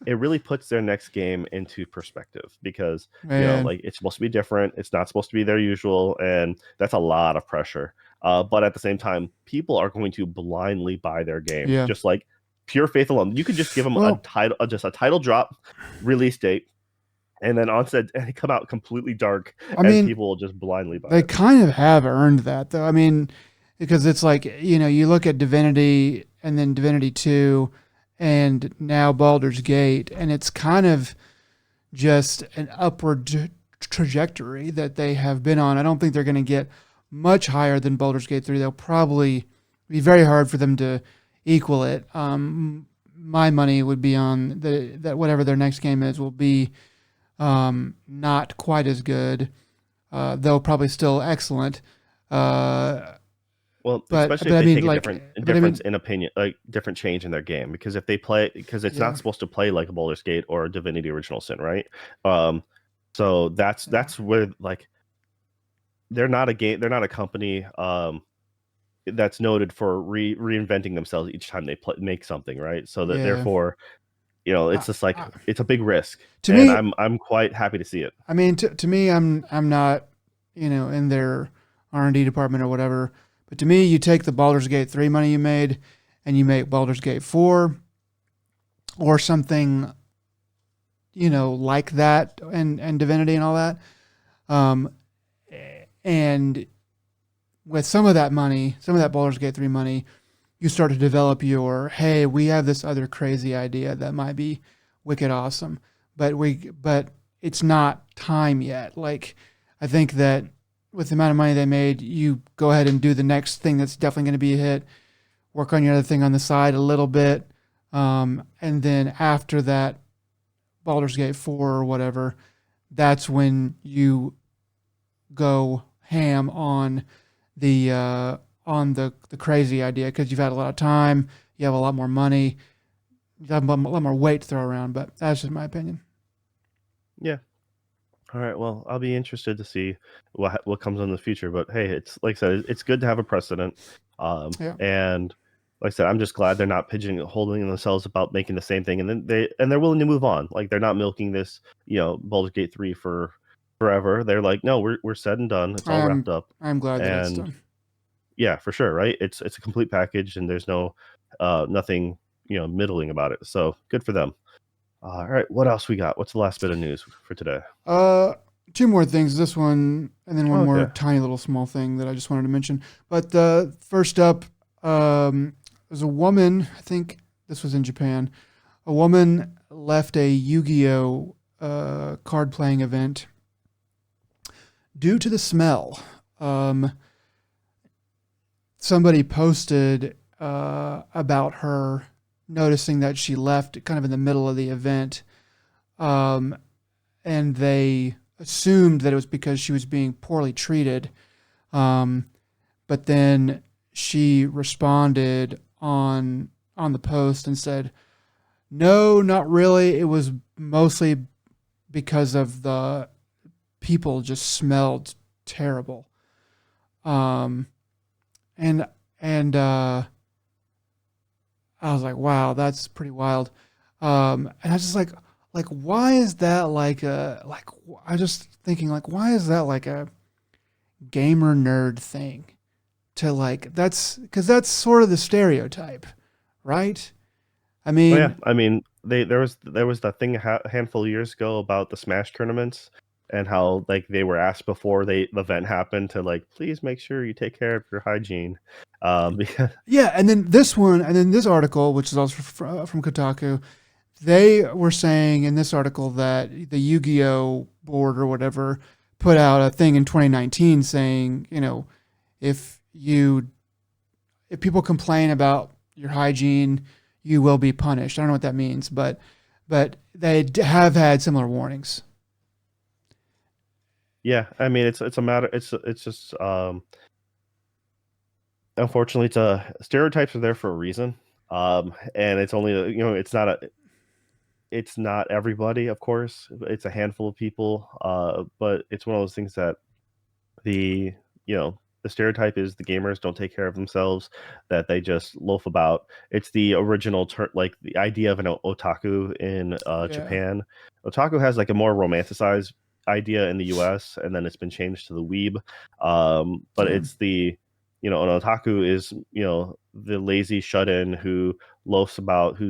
it really puts their next game into perspective because
Man,
like it's supposed to be different, it's not supposed to be their usual, and that's a lot of pressure. But at the same time, people are going to blindly buy their game,
yeah.
just like pure faith alone. You could just give them a
Well,
title, just a title drop, release date, and then onset and come out completely dark,
I
and
mean,
people will just blindly buy
they
it.
kind of have earned that, though. I mean, because it's like, you look at Divinity and then Divinity 2 and now Baldur's Gate, and it's kind of just an upward trajectory that they have been on. I don't think they're going to get much higher than Baldur's Gate 3. They'll probably be very hard for them to equal it. My money would be on that whatever their next game is will be not quite as good, though probably still excellent. Uh,
Well,
but
especially
but
if
I
they
mean
take a
like
different
but I
difference
mean
in opinion, like different change in their game. Because if they play, because it's
yeah
not supposed to play like a Baldur's Gate or a Divinity Original Sin, right? Um, so
yeah
that's where like they're not a game, they're not a company that's noted for reinventing themselves each time they make something, right? So that
yeah.
therefore, you know, it's
I,
just like
I,
it's a big risk,
to
and
me,
I'm quite happy to see it.
I mean to me, I'm not in their R&D department or whatever. But to me, you take the Baldur's Gate 3 money you made, and you make Baldur's Gate 4 or something like that, and Divinity and all that. Um, and with some of that money, some of that Baldur's Gate 3 money, you start to develop your, hey, we have this other crazy idea that might be wicked awesome, but it's not time yet. Like, I think that with the amount of money they made, you go ahead and do the next thing that's definitely going to be a hit, work on your other thing on the side a little bit, and then after that, Baldur's Gate 4 or whatever, that's when you go ham the crazy idea, because you've had a lot of time, you have a lot more money, you have a lot more weight to throw around. But that's just my opinion.
Yeah. All right. Well, I'll be interested to see what comes in the future. But hey, it's like I said, it's good to have a precedent.
Yeah.
And like I said, I'm just glad they're not pigeonholing themselves about making the same thing, and then they're willing to move on. Like they're not milking this, Baldur's Gate 3 for forever. They're like, no, we're said and done. It's all wrapped
I'm
up.
I'm glad that it's
And
done.
yeah, for sure, right? It's a complete package, and there's no nothing middling about it. So good for them. All right, what else we got? What's the last bit of news for today?
Uh, Two more things. This one, and then one more
Okay.
tiny little small thing that I just wanted to mention. But first up, there's a woman. I think this was in Japan. A woman left a Yu-Gi-Oh card playing event due to the smell. Um, Somebody posted about her noticing that she left kind of in the middle of the event, um, and they assumed that it was because she was being poorly treated. Um, but then she responded on the post and said, "No, not really. It was mostly because of the people just smelled terrible." Um, and and I was like, "Wow, that's pretty wild." And I was just like, why is that like a like? I was just thinking, like, why is that like a gamer nerd thing to like? That's because that's sort of the stereotype, right? I
Well, yeah,
mean,
I mean, there was that thing a handful of years ago about the Smash tournaments and how like they were asked before the event happened to like please make sure you take care of your hygiene, because
yeah. And then this article, which is also from Kotaku, they were saying in this article that the Yu-Gi-Oh board or whatever put out a thing in 2019 saying, if you if people complain about your hygiene, you will be punished. I don't know what that means, but they have had similar warnings.
yeah, I mean it's a matter it's just unfortunately it's a stereotypes are there for a reason, and it's only it's not everybody, of course, it's a handful of people, but it's one of those things that the the stereotype is the gamers don't take care of themselves, that they just loaf about. It's the original like the idea of an otaku in
Yeah,
Japan. Otaku has like a more romanticized idea in the US, and then it's been changed to the weeb. But
yeah,
it's the an otaku is the lazy shut-in who loafs about, who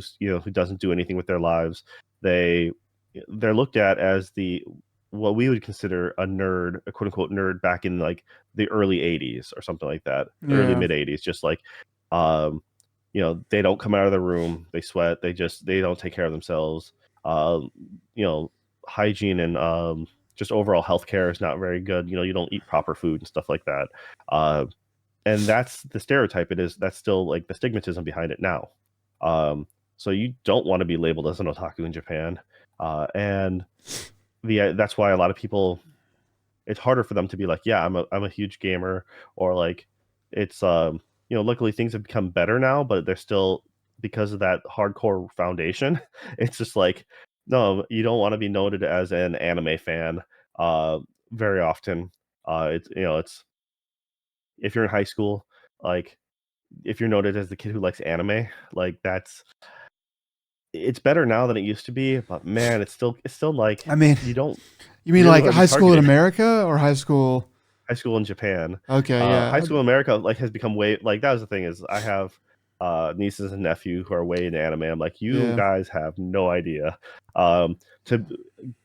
doesn't do anything with their lives. they they're looked at as the what we would consider a nerd, a quote unquote nerd, back in like the early 80s or something like that, early
yeah.
mid 80s. Just like, um, they don't come out of the room, they sweat, they don't take care of themselves. Um, you know, Hygiene and just overall healthcare is not very good. You don't eat proper food and stuff like that. Uh, and that's the stereotype. That's still like the stigmatism behind it now. So you don't want to be labeled as an otaku in Japan, and that's why a lot of people, it's harder for them to be like, yeah, I'm a huge gamer, or like it's luckily things have become better now, but they're still, because of that hardcore foundation, it's just like, no, you don't want to be noted as an anime fan uh very often. It's if you're in high school, like if you're noted as the kid who likes anime, like it's better now than it used to be, but man, it's still like
I mean,
you don't
you mean
really
like
want to be
high school in
targeted.
America or high school?
High school in Japan.
Okay,
High
yeah,
school in America like has become way, like that was the thing, is I have nieces and nephew who are way into anime. I'm like, you
yeah.
guys have no idea. To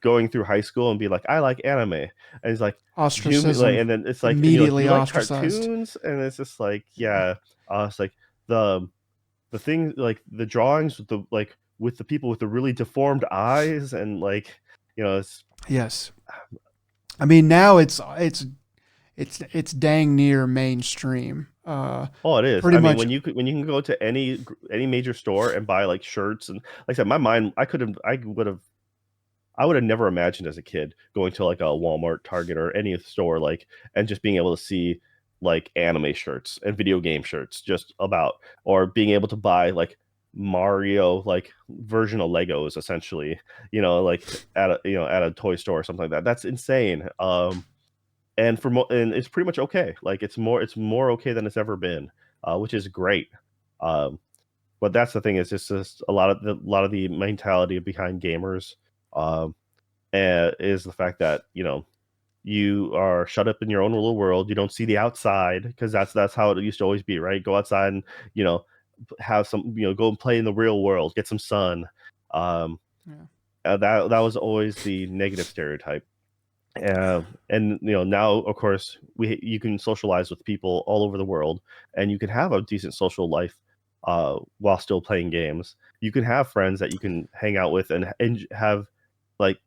going through high school and be like, I like anime, and it's like, do you like,
Ostracism,
and then it's like, and you're like, do
immediately
you like
ostracized.
cartoons? And it's just like, yeah. It's like the thing, like the drawings with the people with the really deformed eyes, and like, it's
Yes, I mean now it's dang near mainstream.
Oh, it is.
Pretty
I mean,
much.
when you can go to any major store and buy like shirts, and like I said, my mind, I would have never imagined as a kid going to like a Walmart, Target, or any store, like, and just being able to see like anime shirts and video game shirts just about, or being able to buy like Mario like version of Legos essentially, like at a toy store or something like that. That's insane. And it's pretty much okay. Like it's more okay than it's ever been, which is great. Um, but that's the thing, is it's just a lot of the mentality behind gamers, um, is the fact that you are shut up in your own little world. You don't see the outside, because that's how it used to always be, right? Go outside and you know have some, go and play in the real world, get some sun. Um,
Yeah.
that was always the negative stereotype. And now, of course, you can socialize with people all over the world, and you can have a decent social life while still playing games. You can have friends that you can hang out with, and have like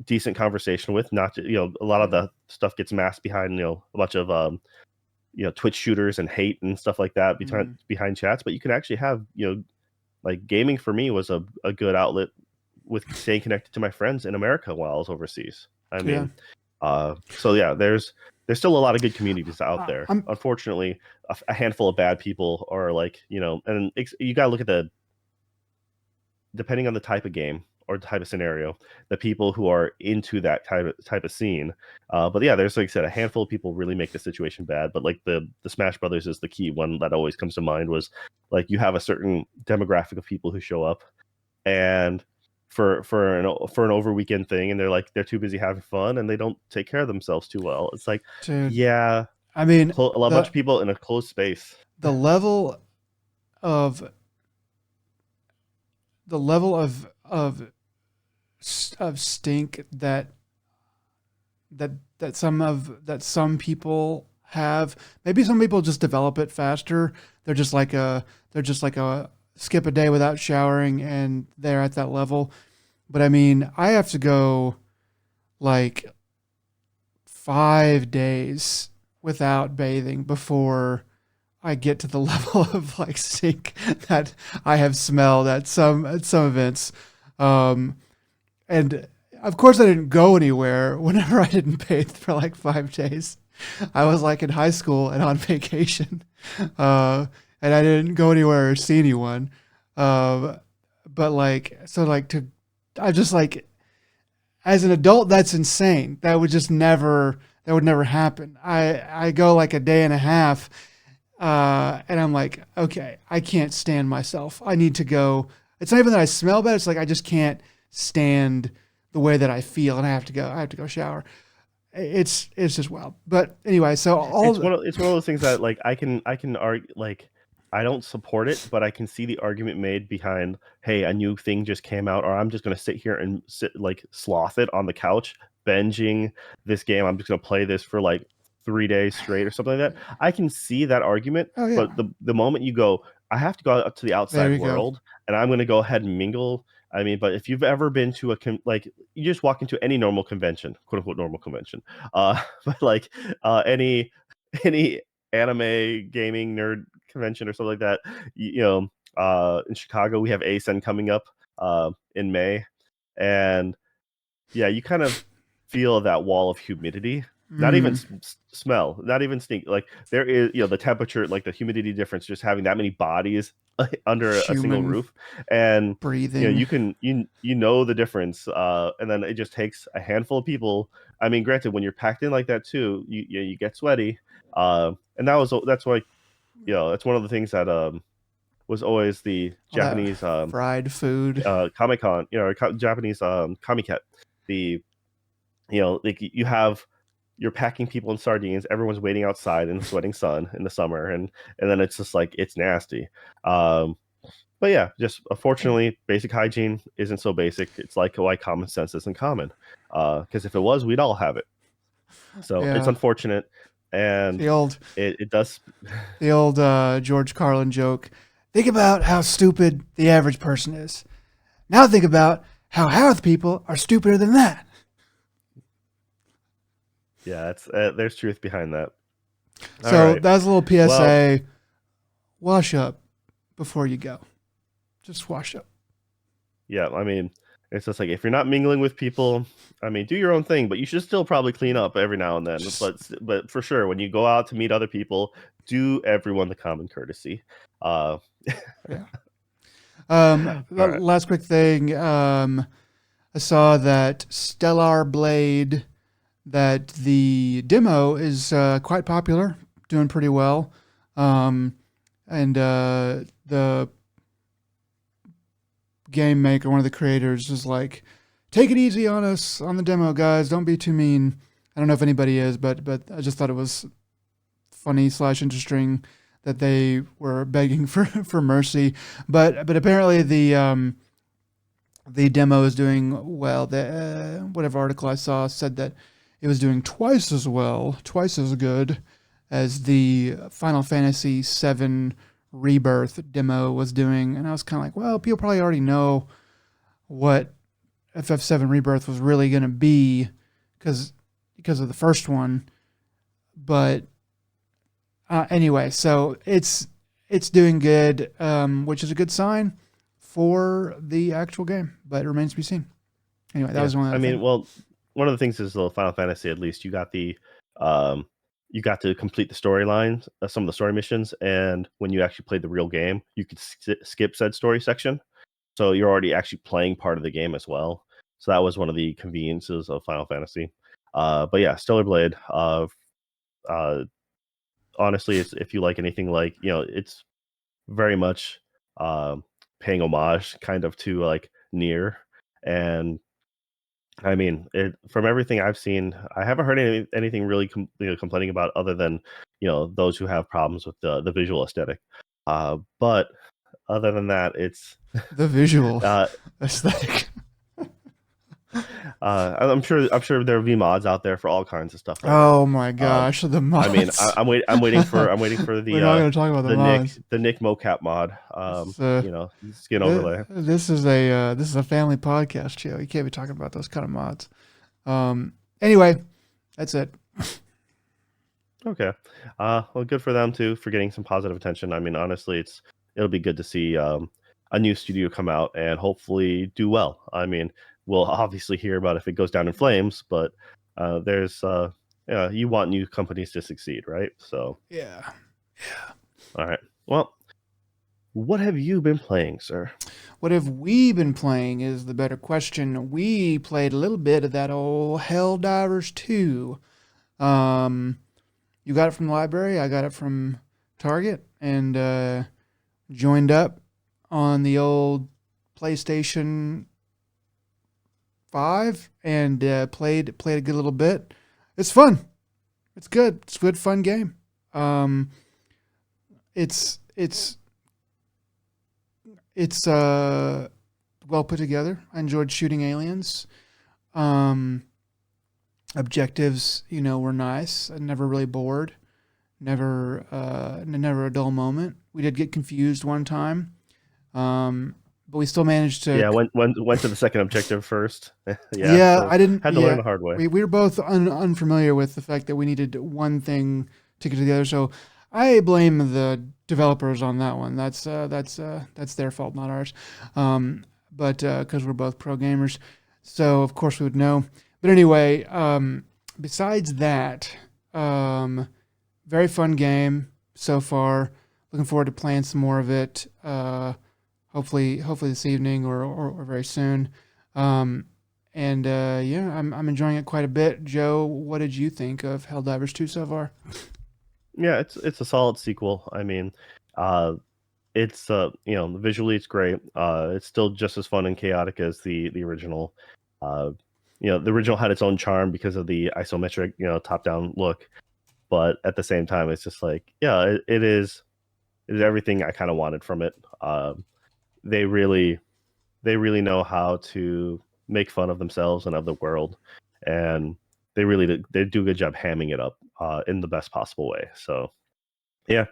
decent conversation with. Not to, a lot of
Yeah.
the stuff gets masked behind a bunch of Twitch shooters and hate and stuff like that
Mm,
behind chats. But you can actually have, like, gaming for me was a good outlet with staying connected to my friends in America while I was overseas. I
yeah.
mean, so yeah, there's still a lot of good communities out there.
I'm
Unfortunately, a handful of bad people are like, and you gotta look at depending on the type of game or the type of scenario, the people who are into that type of scene. But yeah, there's, like I said, a handful of people really make the situation bad. But like the Smash Brothers is the key one that always comes to mind. Was like, you have a certain demographic of people who show up, and for an over weekend thing, and they're too busy having fun, and they don't take care of themselves too well. It's like,
dude.
yeah,
I mean
a bunch of people in a closed space.
the level of the level of stink that some people have. Maybe some people just develop it faster. They're just like a skip a day without showering and they're at that level. But I mean, I have to go like 5 days without bathing before I get to the level of like stink that I have smelled at some events. Um, and of course, I didn't go anywhere whenever I didn't bathe for like 5 days. I was like in high school and on vacation, and I didn't go anywhere or see anyone. Uh, but like, so like to, I just like as an adult, that's insane. That would never happen. I go like a day and a half, and I'm like, okay, I can't stand myself. I need to go. It's not even that I smell bad. It's like I just can't stand the way that I feel, and I have to go. I have to go shower. It's just wild. But anyway, so
It's one of those things that, like, I can argue, like, I don't support it, but I can see the argument made behind, hey, a new thing just came out, or I'm just gonna sit here and like sloth it on the couch, binging this game. I'm just gonna play this for like 3 days straight or something like that. I can see that argument,
oh yeah,
but the moment you go, I have to go out to the
there
outside
you go.
world, and I'm gonna go ahead and mingle. I mean, but if you've ever been to like, you just walk into any normal convention, quote unquote normal convention, but like any any anime gaming nerd convention or something like that. In Chicago we have ASEN coming up in May, and yeah, you kind of feel that wall of humidity. Not even
Mm,
smell, not even stink. Like there is, the temperature, like the humidity difference, just having that many bodies under a single
human
roof, and
breathing.
you know the difference. And then it just takes a handful of people. I mean, granted, when you're packed in like that too, you get sweaty. And that's why that's one of the things that was always the
All that
Japanese
fried food.
Comic Con, Japanese Comiket. The like you're packing people in sardines. Everyone's waiting outside in the sweating sun in the summer, and then it's just like it's nasty. Um, but yeah, just unfortunately, basic hygiene isn't so basic. It's like why common sense isn't common. Because if it was, we'd all have it. So it's
Yeah,
unfortunate, and
the old
it does.
the old George Carlin joke. Think about how stupid the average person is. Now think about how health people are stupider than that.
Yeah, it's there's truth behind that. All
So
right.
that's a little
Well,
PSA. Wash up before you go. Just wash up.
yeah. I mean, it's just like if you're not mingling with people, I mean, do your own thing, but you should still probably clean up every now and then.
Just
But for sure, when you go out to meet other people, do everyone the common courtesy. Uh,
yeah.
all right.
Last quick thing. I saw that Stellar Blade, that the demo is quite popular, doing pretty well. Um, and the game maker, one of the creators, is like, "Take it easy on us on the demo, guys. Don't be too mean." I don't know if anybody is, but I just thought it was funny slash interesting that they were begging for mercy. But apparently the demo is doing well. The whatever article I saw said that it was doing twice as well, twice as good as the Final Fantasy VII Rebirth demo was doing. And I was kind of like, well, people probably already know what FF7 Rebirth was really going to be because of the first one. But anyway, so it's doing good, which is a good sign for the actual game, but it remains to be seen. Anyway, that
Yeah.
was one
I
other
mean,
thing.
well, one of the things is the Final Fantasy. At least um, you got to complete the storylines, some of the story missions, and when you actually played the real game, you could skip said story section. So you're already actually playing part of the game as well. So that was one of the conveniences of Final Fantasy. But yeah, Stellar Blade. Uh, Honestly, it's if you like anything like it's very much paying homage kind of to like Near, and I mean from everything I've seen, I haven't heard anything really complaining about other than those who have problems with the visual aesthetic. But other than that, it's
The visual
uh,
aesthetic.
I'm sure there'll be mods out there for all kinds of stuff like that.
Oh my
Um,
gosh, the
I mean,
mods.
I'm waiting for
We're not going to talk about the mods.
the Nick mocap mod.
This,
Skin overlay.
this is a family podcast, Joe. You can't be talking about those kind of mods. Anyway, that's it.
Okay. Well, good for them too for getting some positive attention. I mean, honestly, it'll be good to see a new studio come out and hopefully do well. I mean, we'll obviously hear about if it goes down in flames, but there's yeah, you want new companies to succeed, right? So,
Yeah.
all right. Well, what have you been playing, sir?
What have we been playing is the better question. We played a little bit of that old Helldivers 2. Um, you got it from the library. I got it from Target and joined up on the old PlayStation 5 and played a good little bit. It's fun. It's good. It's a good fun game. Um, it's well put together. I enjoyed shooting aliens. Um, Objectives, were nice. I never really bored. Never a dull moment. We did get confused one time, but we still managed to.
Yeah, went to the second objective first. Yeah,
Yeah,
so
I didn't.
had to learn
Yeah,
the hard way.
we were both unfamiliar with the fact that we needed one thing to get to the other. So I blame the developers on that one. That's their fault, not ours. But because we're both pro gamers, so of course we would know. But anyway, besides that, um, very fun game so far. Looking forward to playing some more of it. Hopefully this evening or very soon. Um, and yeah, I'm enjoying it quite a bit. Joe, what did you think of Helldivers 2 so far?
Yeah, it's a solid sequel. I mean, uh, it's visually it's great. It's still just as fun and chaotic as the original. Uh, the original had its own charm because of the isometric, top down look. But at the same time, it's just like, yeah, it is everything I kind of wanted from it. They really they really know how to make fun of themselves and of the world, and they do a good job hamming it up in the best possible way. So yeah,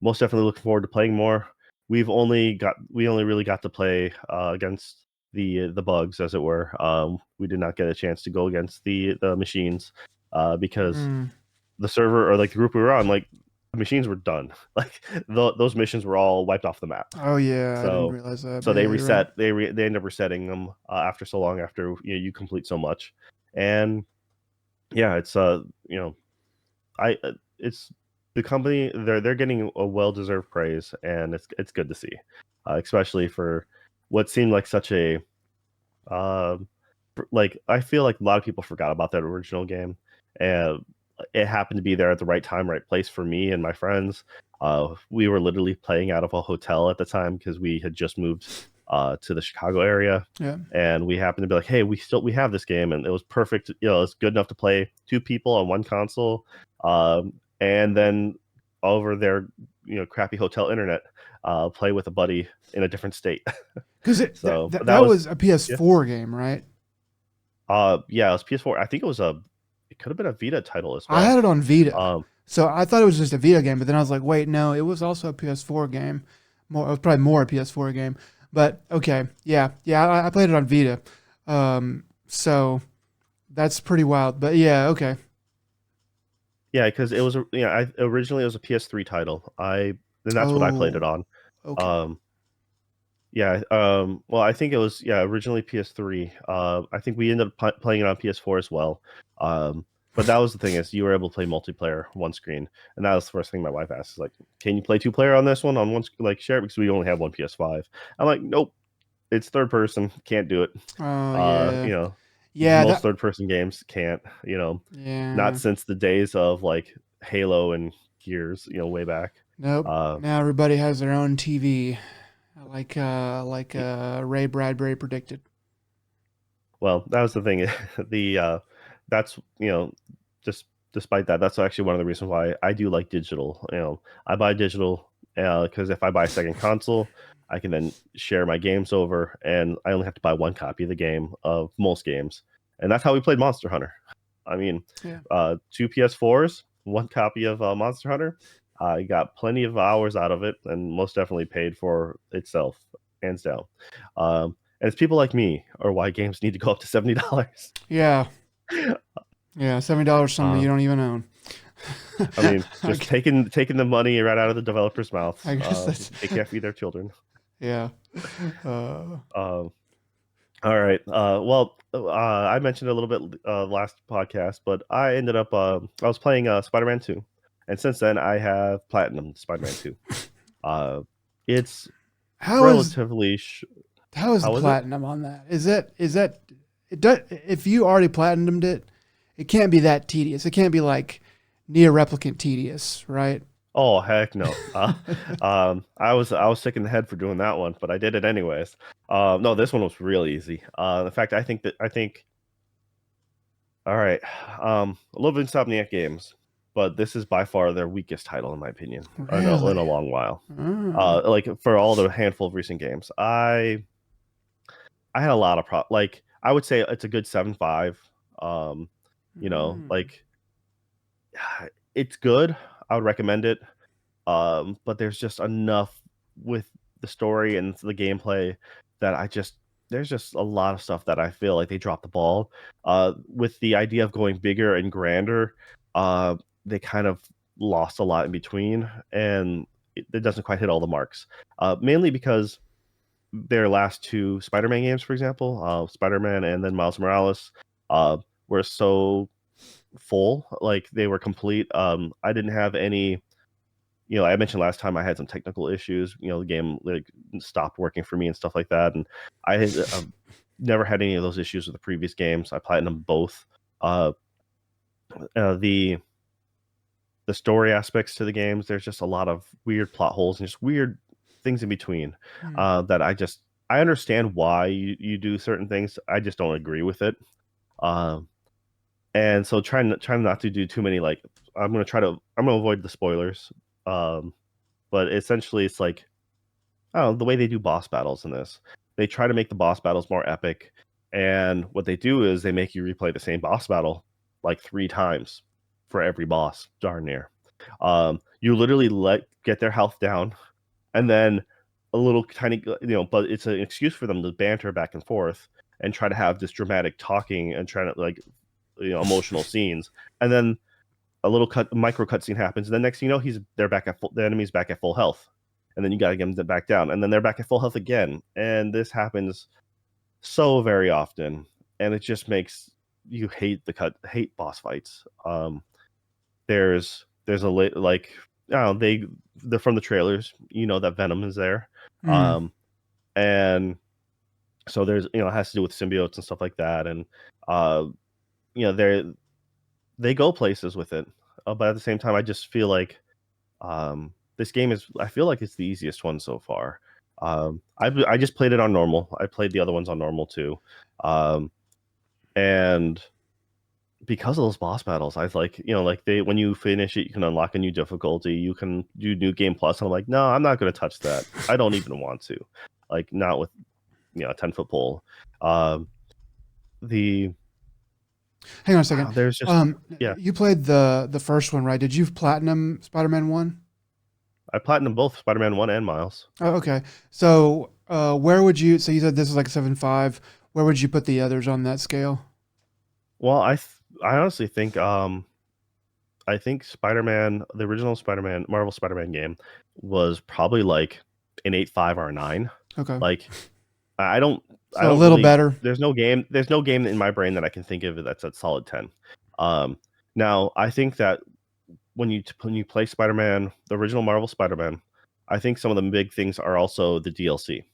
most definitely looking forward to playing more. We only really got to play against the bugs, as it were. We did not get a chance to go against the machines because
Mm.
the server or like the group we were on, like the machines were done. Like those missions were all wiped off the map.
Oh yeah, I didn't
So
realize that.
so
But
they
yeah, you're right.
reset. They end up resetting them after so long after you complete so much, and yeah, it's I it's the company they're getting a well deserved praise, and it's good to see, especially for what seemed like such a um like I feel like a lot of people forgot about that original game, and it happened to be there at the right time, right place for me and my friends. We were literally playing out of a hotel at the time because we had just moved to the Chicago area,
Yeah.
and we happened to be like, "Hey, we have this game," and it was perfect. It's good enough to play two people on one console, and then over their crappy hotel internet, play with a buddy in a different state.
Because
So that
that
was
was a
yeah.
PS4 game, right?
Yeah, it was PS4. I think it could have been a Vita title as
I
well.
had it on Vita,
Um,
so I thought it was just a Vita game. But then I was like, wait, no, it was also a PS4 game. More, it was probably more a PS4 game. But okay, yeah, yeah, I played it on Vita. So that's pretty wild. But yeah, okay.
yeah, because it was originally it was a PS3 title. And that's what I played it
Oh,
on.
okay.
Um, yeah, well, I think it was originally PS3. I think we ended up playing it on PS4 as well. But that was the thing is you were able to play multiplayer one screen, and that was the first thing my wife asked is like, "Can you play two player on this one on like share it because we only have one PS5?" I'm like, "Nope, it's third person, can't do it."
Oh
Uh,
yeah,
you know,
yeah.
most
That
third person games can't, not
yeah.
since the days of like Halo and Gears, way back.
Nope.
Uh,
Now everybody has their own TV, like
y-
Ray Bradbury predicted.
well, that was the thing. That's just despite that, that's actually one of the reasons why I do like digital. I buy digital because if I buy a second console, I can then share my games over, and I only have to buy one copy of the game of most games, and that's how we played Monster Hunter. I mean,
Yeah.
two PS4s, one copy of Monster Hunter. I got plenty of hours out of it, and most definitely paid for itself, hands down. And it's people like me, or why games need to go up to $70.
Yeah. Yeah. $70 something
Uh,
you don't even own.
I mean,
I,
just taking the money right out of the developers' mouths.
I guess that's
They can't feed their children.
yeah. Uh,
Um, all right. I mentioned a little bit last podcast, but I ended up I was playing Spider-Man 2, and since then I have platinum Spider-Man 2. Uh, it's
how is
relatively
how is the
how is it?
platinum on that? Is that it? Does, if you already platinumed it, it can't be that tedious. It can't be like near replicant tedious, right?
Oh heck no. I was sick in the head for doing that one, but I did it anyways. No, this one was real easy. In fact, I think all right. I love Insomniac games, but this is by far their weakest title in my opinion in
Really?
a long while.
Oh.
Like for all the handful of recent games, I had a lot of like I would say it's a good 7.5. Um,
Mm.
like it's good. I would recommend it. But there's just enough with the story and the gameplay that there's just a lot of stuff that I feel like they dropped the ball. With the idea of going bigger and grander, they kind of lost a lot in between, and it doesn't quite hit all the marks. Mainly because their last two Spider-Man games, for example, Spider-Man and then Miles Morales, uh, were so full, like they were complete. I didn't have any. I mentioned last time I had some technical issues. The game like stopped working for me and stuff like that, and I had never had any of those issues with the previous games. I platinumed both. Uh, the story aspects to the games, there's just a lot of weird plot holes and just weird things in between
Hmm.
that I understand why you do certain things. I just don't agree with it. Um, and so trying not to do too many like I'm gonna avoid the spoilers. Um, but essentially it's like, oh, the way they do boss battles in this, they try to make the boss battles more epic, and what they do is they make you replay the same boss battle like 3 times for every boss, darn near. You literally get their health down, and then a little tiny, but it's an excuse for them to banter back and forth and try to have this dramatic talking and trying to like, emotional scenes, and then a little micro cutscene happens, and the next thing you know, they're back at the enemy's back at full health, and then you gotta get them back down, and then they're back at full health again, and this happens so very often, and it just makes you hate boss fights. There's a like, I don't know, they're from the trailers, that Venom is there,
Hmm.
um, and so there's it has to do with symbiotes and stuff like that, and uh, they go places with it, but at the same time, I just feel like this game I feel like it's the easiest one so far. I just played it on normal. I played the other ones on normal too, um, and because of those boss battles, I like like they when you finish it, you can unlock a new difficulty. You can do new game plus, and I'm like, no, I'm not going to touch that. I don't even want to, like not with a 10-foot pole. Um, the
Hang on a second.
there's just yeah,
You played the first one, right? Did you platinum Spider-Man 1?
I platinum both Spider-Man 1 and Miles.
Oh, okay. So, where would you? So you said this is like 7.5. Where would you put the others on that scale?
Well, I honestly think I think Spider-Man, the original Spider-Man, Marvel Spider-Man game, was probably like an 8.5 or a 9.
Okay.
Like I don't I
So a
don't
little
really
better.
there's no game in my brain that I can think of that's a solid 10. Um Now I think that when you play Spider-Man, the original Marvel Spider-Man, I think some of the big things are also the DLC.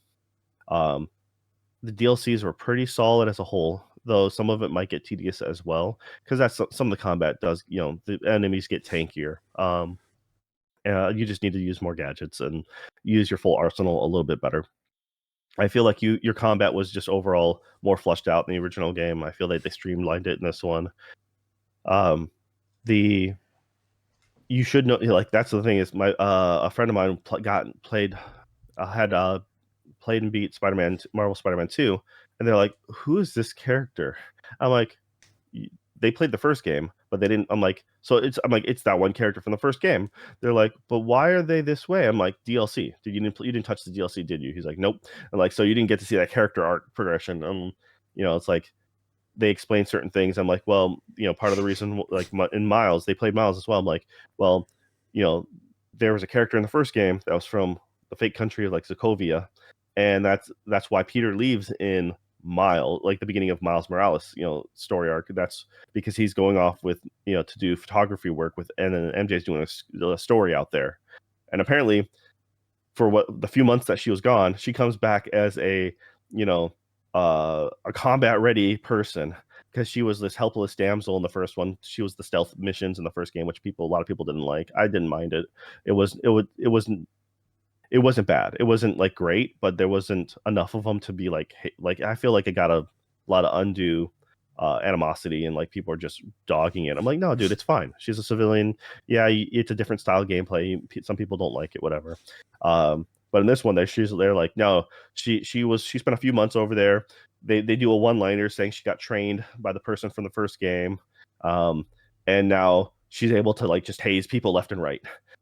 Um the DLCs were pretty solid as a whole, though some of it might get tedious as well, because that's some of the combat does, the enemies get tankier. You just need to use more gadgets and use your full arsenal a little bit better. I feel like your combat was just overall more fleshed out in the original game. I feel like they streamlined it in this one. Um, the You should know, like that's the thing is my a friend of mine had played and beat Marvel Spider-Man 2, and they're like, "Who is this character?" I'm like, They played the first game, but they didn't." I'm like, "It's that one character from the first game." They're like, "But why are they this way?" I'm like, "DLC. You didn't touch the DLC, did you?" He's like, "Nope." And like, so you didn't get to see that character arc progression. It's like they explain certain things. I'm like, well, part of the reason, like in Miles, they played Miles as well. I'm like, well, you know, there was a character in the first game that was from the fake country of like Sokovia, and that's why Peter leaves in like the beginning of Miles Morales, story arc. That's because he's going off with to do photography work with, and then MJ's doing a story out there, and apparently for what the few months that she was gone, she comes back as you know, a combat ready person because she was this helpless damsel in the first one. She was the stealth missions in the first game, which a lot of people didn't like. I didn't mind it. It wasn't bad. It wasn't like great, but there wasn't enough of them to be like I feel like it got a lot of undue animosity and like people are just dogging it. I'm like, no, dude, it's fine. She's a civilian. Yeah, it's a different style gameplay. Some people don't like it, whatever. But in this one, they're like, no, she spent a few months over there. They do a one liner saying she got trained by the person from the first game, um, and now she's able to like just haze people left and right,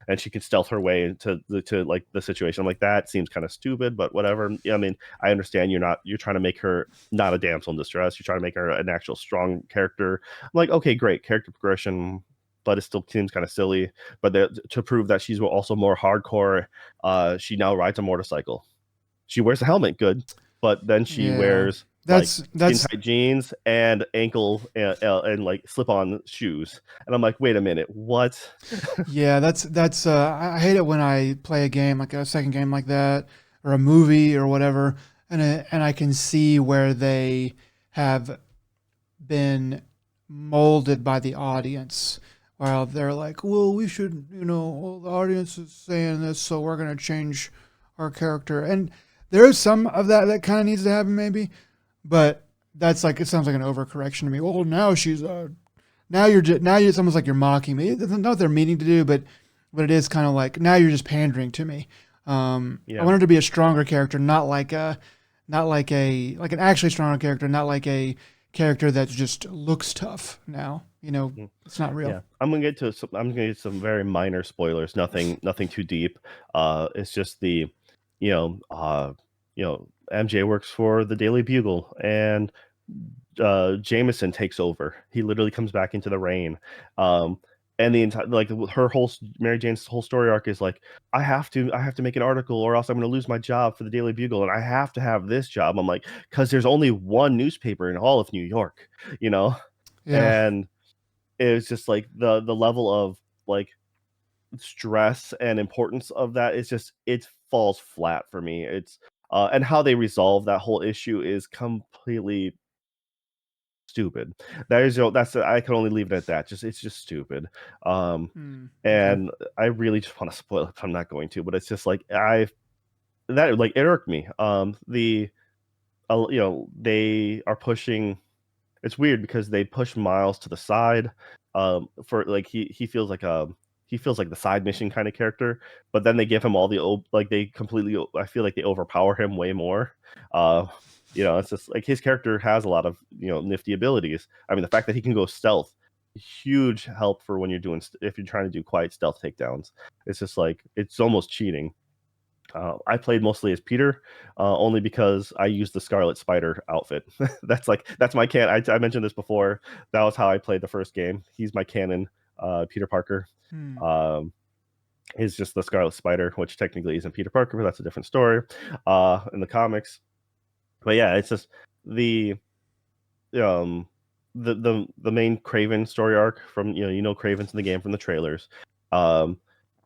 and she can stealth her way into like the situation. I'm like, that seems kind of stupid, but whatever. Yeah, I mean, I understand you're trying to make her not a damsel in distress. You're trying to make her an actual strong character. I'm like, okay, great character progression. but it still seems kind of silly. But to prove that she's also more hardcore, she now rides a motorcycle. She wears a helmet, good, but then she
Yeah.
wears like skin
That's
tight jeans and ankle and like slip on shoes. And I'm like, wait a minute, what?
Yeah, that's I hate it when I play a game like a second game like that or a movie or whatever, and I can see where they have been molded by the audience. While they're like, well, we should, well, the audience is saying this, so we're gonna change our character. And there is some of that kind of needs to happen, maybe, but that's like it sounds like an overcorrection to me. Well, now she's now you're just now it's almost like you're mocking me. It's not what they're meaning to do, but it is kind of like now you're just pandering to me. I
Yeah.
want her to be a stronger character, not like an actually stronger character, not like a character that just looks tough. Now
Mm.
it's not real.
Yeah, I'm gonna get some very minor spoilers. Nothing too deep. It's just you know, uh, MJ works for the Daily Bugle, and Jameson takes over. He literally comes back into the rain. Um, and the entire like her whole Mary Jane's whole story arc is like, I have to make an article or else I'm going to lose my job for the Daily Bugle, and I have to have this job. I'm like, because there's only one newspaper in all of New York, you know,
Yeah.
and it was just like the level of like stress and importance of that is just it falls flat for me. It's and how they resolve that whole issue is completely stupid. That's I can only leave it at that. Just it's just stupid. Um
Okay.
and I really just want to spoil it. I'm not going to, but it's just like I that like it irked me. They are pushing. It's weird because they push Miles to the side, for like he feels like the side mission kind of character, but then they give him all like they completely I feel like they overpower him way more. Uh, it's just like his character has a lot of nifty abilities. I mean, the fact that he can go stealth, huge help for when you're doing if you're trying to do quiet stealth takedowns. It's just like it's almost cheating. I played mostly as Peter, only because I used the Scarlet Spider outfit. That's my can. I mentioned this before. That was how I played the first game. He's my canon, Peter Parker.
Hmm.
Um, is just the Scarlet Spider, which technically isn't Peter Parker, but that's a different story in the comics. But yeah, it's just the um the main Craven story arc from Craven's in the game from the trailers, um,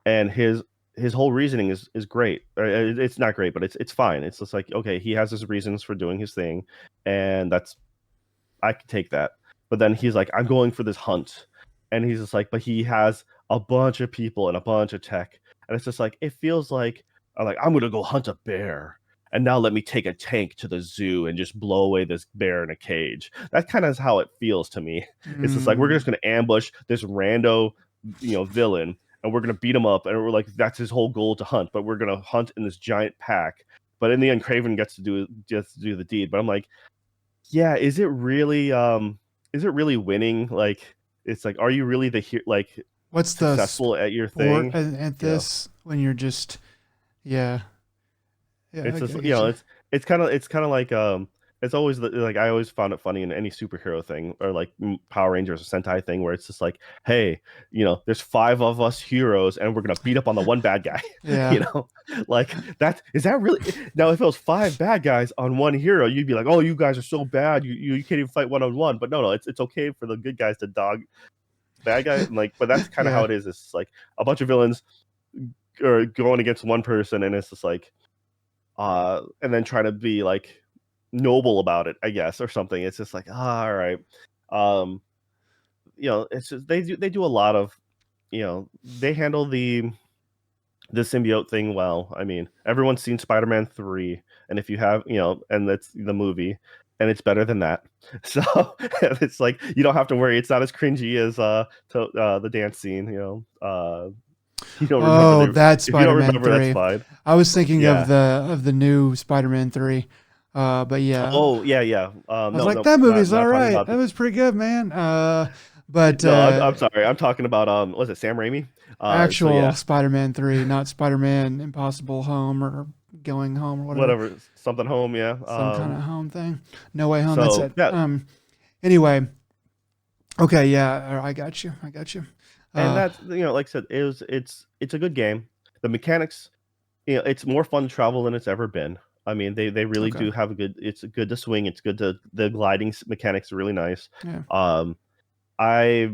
and his whole reasoning is great. It's not great, but it's fine. It's just like okay, he has his reasons for doing his thing, and that's I can take that. But then he's like, I'm going for this hunt. And he's just like, but he has a bunch of people and a bunch of tech. And it's just like, it feels like, I'm going to go hunt a bear. And now let me take a tank to the zoo and just blow away this bear in a cage. That kind of is how it feels to me. It's just like, we're
Hmm.
just going to ambush this rando, villain. And we're going to beat him up. And we're like, that's his whole goal to hunt. But we're going to hunt in this giant pack. But in the end, Craven gets to do the deed. But I'm like, yeah, is it really winning? Like it's like are you really like
What's the
successful at your
sport
thing?
at
You know,
this when you're just yeah
it's
I
just
get you.
it's kind of like it's always like I always found it funny in any superhero thing or like Power Rangers or Sentai thing where it's just like, hey, there's five of us heroes and we're gonna beat up on the one bad guy.
Yeah.
you know, like that is that really now if it was five bad guys on one hero, you'd be like, oh, you guys are so bad, you can't even fight one on one. But no, it's okay for the good guys to dog bad guy and like, but that's kind of how
Yeah.
it is. It's like a bunch of villains are going against one person, and it's just like and then trying to be like noble about it, I guess, or something. It's just like, all right. Um, it's just they do a lot of, they handle the symbiote thing well. I mean, everyone's seen Spider-Man 3, and if you have, and that's the movie, and it's better than that. So it's like you don't have to worry. It's not as cringy as the dance scene. You don't remember
Oh, that's
if you don't
Spider-Man
remember, that's
3.
fine.
I was thinking of
Yeah.
the new Spider-Man 3. But yeah,
Oh yeah, yeah.
I was
No,
like
no,
that movie's all
not talking
right.
about
That
the.
was pretty good, man. But
No, I'm sorry. I'm talking about was it Sam Raimi? So
actual
yeah,
Spider-Man 3, not Spider-Man Impossible Home or Going Home or whatever.
whatever, something home. Yeah.
Some kind of home thing. No Way Home. That's
So
it.
yeah,
Anyway, okay, yeah, I got you. I got you.
And
Uh,
that's, like I said, it's a good game. The mechanics, it's more fun to travel than it's ever been. I mean, they really
okay.
do have a good. It's good to swing. It's good to the gliding mechanics are really nice.
Yeah.
Um, I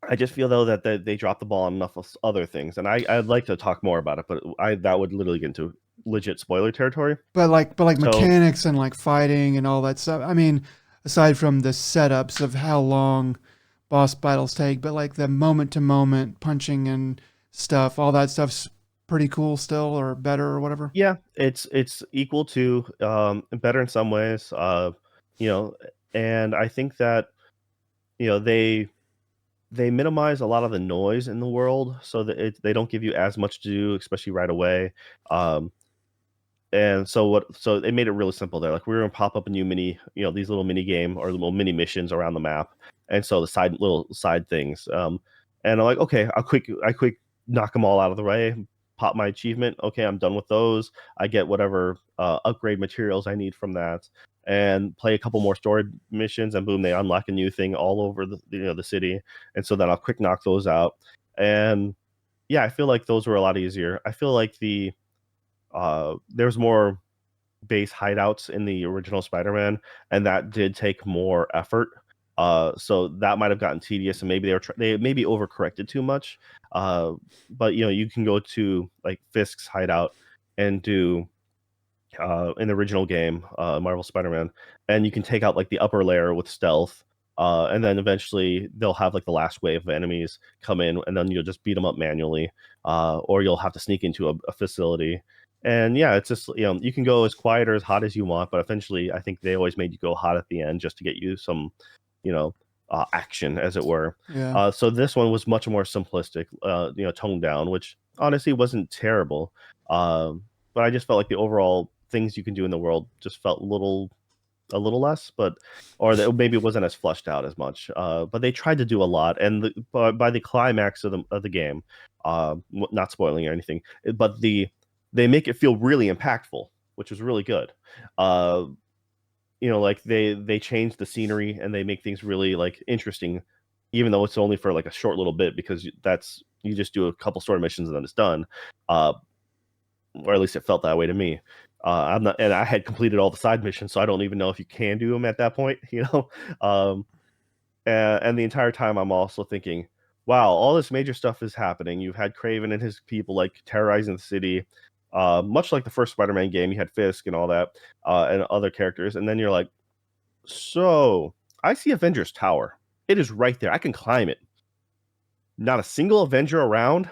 I just feel though that they dropped the ball on enough of other things, and I'd like to talk more about it, but I that would literally get into legit spoiler territory.
But like
So
mechanics and like fighting and all that stuff. I mean, aside from the setups of how long boss battles take, but like the moment to moment punching and stuff, all that stuff's pretty cool still, or better, or whatever.
yeah, it's equal to better in some ways. You know, and I think that you know they minimize a lot of the noise in the world so that they don't give you as much to do, especially right away. Um, and so it made it really simple there. Like we were gonna pop up a new mini, these little mini game or little mini missions around the map, and so the little side things. And I'm like, okay, I quick knock them all out of the way, pop my achievement. Okay, I'm done with those. I get whatever upgrade materials I need from that, and play a couple more story missions, and boom, they unlock a new thing all over the city. And so then I'll quick knock those out. And yeah, I feel like those were a lot easier. I feel like there's more base hideouts in the original Spider-Man, and that did take more effort. So that might have gotten tedious, and maybe they maybe overcorrected too much. But you can go to like Fisk's hideout and do in the original game, Marvel Spider-Man, and you can take out like the upper layer with stealth. And then eventually they'll have like the last wave of enemies come in, and then you'll just beat them up manually, or you'll have to sneak into a facility. And yeah, it's just you can go as quiet or as hot as you want, but eventually I think they always made you go hot at the end just to get you some, you know, action as it were.
Yeah.
So this one was much more simplistic, toned down, which honestly wasn't terrible. Um, but I just felt like the overall things you can do in the world just felt a little less, but or that maybe it wasn't as fleshed out as much. But they tried to do a lot, and by the climax of the game, not spoiling or anything, but they make it feel really impactful, which was really good. Uh, like they change the scenery and they make things really like interesting, even though it's only for like a short little bit because that's you just do a couple story missions and then it's done. Uh, or at least it felt that way to me. I'm not, and I had completed all the side missions, so I don't even know if you can do them at that point. Um, and the entire time I'm also thinking, wow, all this major stuff is happening. You've had Craven and his people like terrorizing the city, much like the first Spider-Man game. You had Fisk and all that, and other characters, and then you're like, so I see Avengers Tower. It is right there. I can climb it. Not a single Avenger around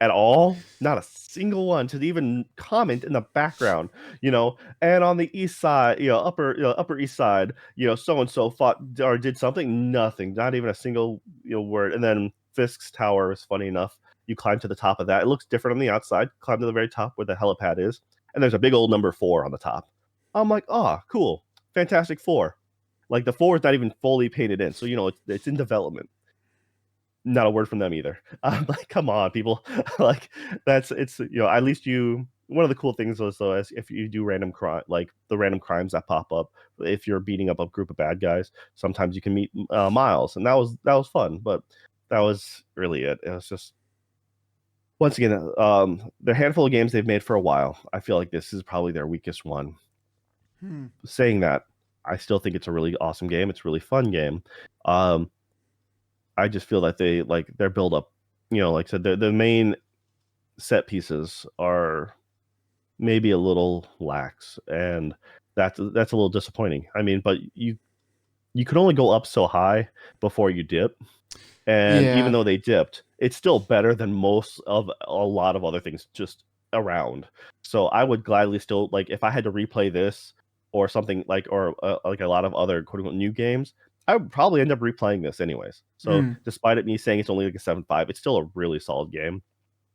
at all, not a single one to even comment in the background, and on the east side, upper east side, so and so fought or did something, nothing, not even a single word. And then Fisk's tower is funny enough, you climb to the top of that, it looks different on the outside, climb to the very top where the helipad is, and there's a big old number 4 on the top. I'm like, oh cool, Fantastic Four. Like the 4 is not even fully painted in, so it's in development. Not a word from them either. I'm like, come on, people. Like it's at least you. One of the cool things was though, is if you do random crime, like the random crimes that pop up, if you're beating up a group of bad guys, sometimes you can meet Miles, and that was fun. But that was really it. It was just once again, the handful of games they've made for a while. I feel like this is probably their weakest one.
Hmm.
Saying that, I still think it's a really awesome game. It's a really fun game. Um, I just feel that they like their build up. Like I said, the main set pieces are maybe a little lax, and that's a little disappointing. I mean, but you can only go up so high before you dip, and even
Yeah.
though they dipped, it's still better than most of a lot of other things just around. So I would gladly still like if I had to replay this or something like a lot of other quote unquote new games. I would probably end up replaying this anyways. So
Hmm.
despite it me saying it's only like a 7.5, it's still a really solid game.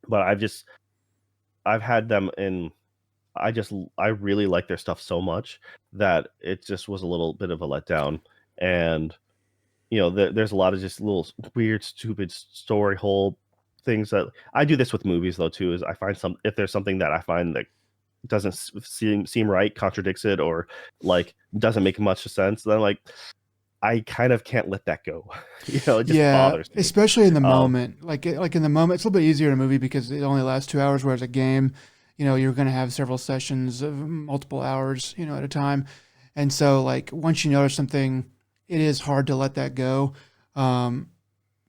But I've had them in I really like their stuff so much that it just was a little bit of a letdown. And there's a lot of just little weird, stupid story hole things that I do this with movies though too. Is I find if there's something that I find that doesn't seem right, contradicts it, or like doesn't make much sense, then I'm like, I kind of can't let that go. It just
Yeah,
bothers me.
especially in the
Um,
moment. Like in the moment, it's a little bit easier in a movie because it only lasts 2 hours, whereas a game, you're going to have several sessions of multiple hours, at a time. And so, like, once you notice something, it is hard to let that go. Um,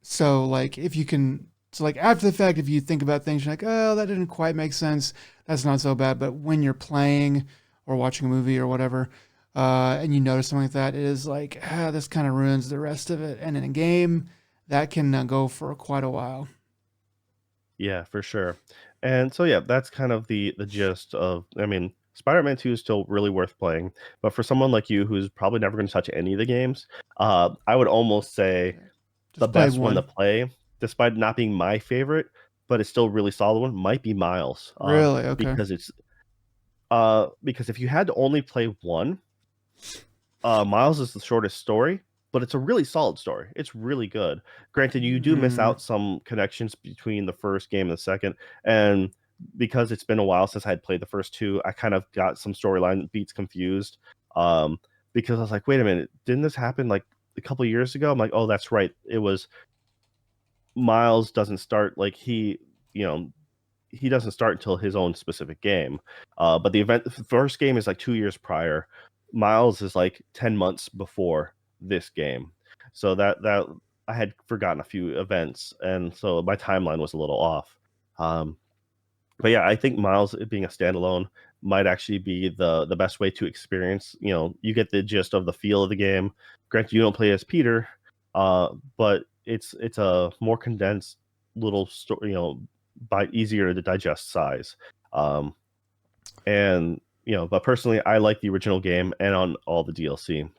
so, like, if you can, so like after the fact, if you think about things, you're like, oh, that didn't quite make sense. That's not so bad. But when you're playing or watching a movie or whatever, and you notice something like that, it is like, this kind of ruins the rest of it. And in a game, that can go for quite a while.
yeah, for sure. And so yeah, that's kind of the gist of. I mean, Spider-Man 2 is still really worth playing, but for someone like you who's probably never going to touch any of the games, I would almost say
Yeah.
the
Just play
best one to
one.
play, despite not being my favorite, but it's still a really solid one, might be Miles.
Really? Okay.
Because because if you had to only play one, Miles is the shortest story, but it's a really solid story. It's really good. Granted, you do miss
Mm,
out some connections between the first game and the second, and because it's been a while since I had played the first two, I kind of got some storyline beats confused. Um, because I was like, wait a minute, didn't this happen like a couple years ago? I'm like, oh, that's right. It was Miles doesn't start like you know, he doesn't start until his own specific game. But the first game is like 2 years prior. Miles is like 10 months before this game. So that I had forgotten a few events, and so my timeline was a little off. Um, but yeah, I think Miles being a standalone might actually be the best way to experience. You get the gist of the feel of the game. Granted, you don't play as Peter, but it's a more condensed little story. By easier to digest size. Um, and but personally, I like the original game and on all the DLC.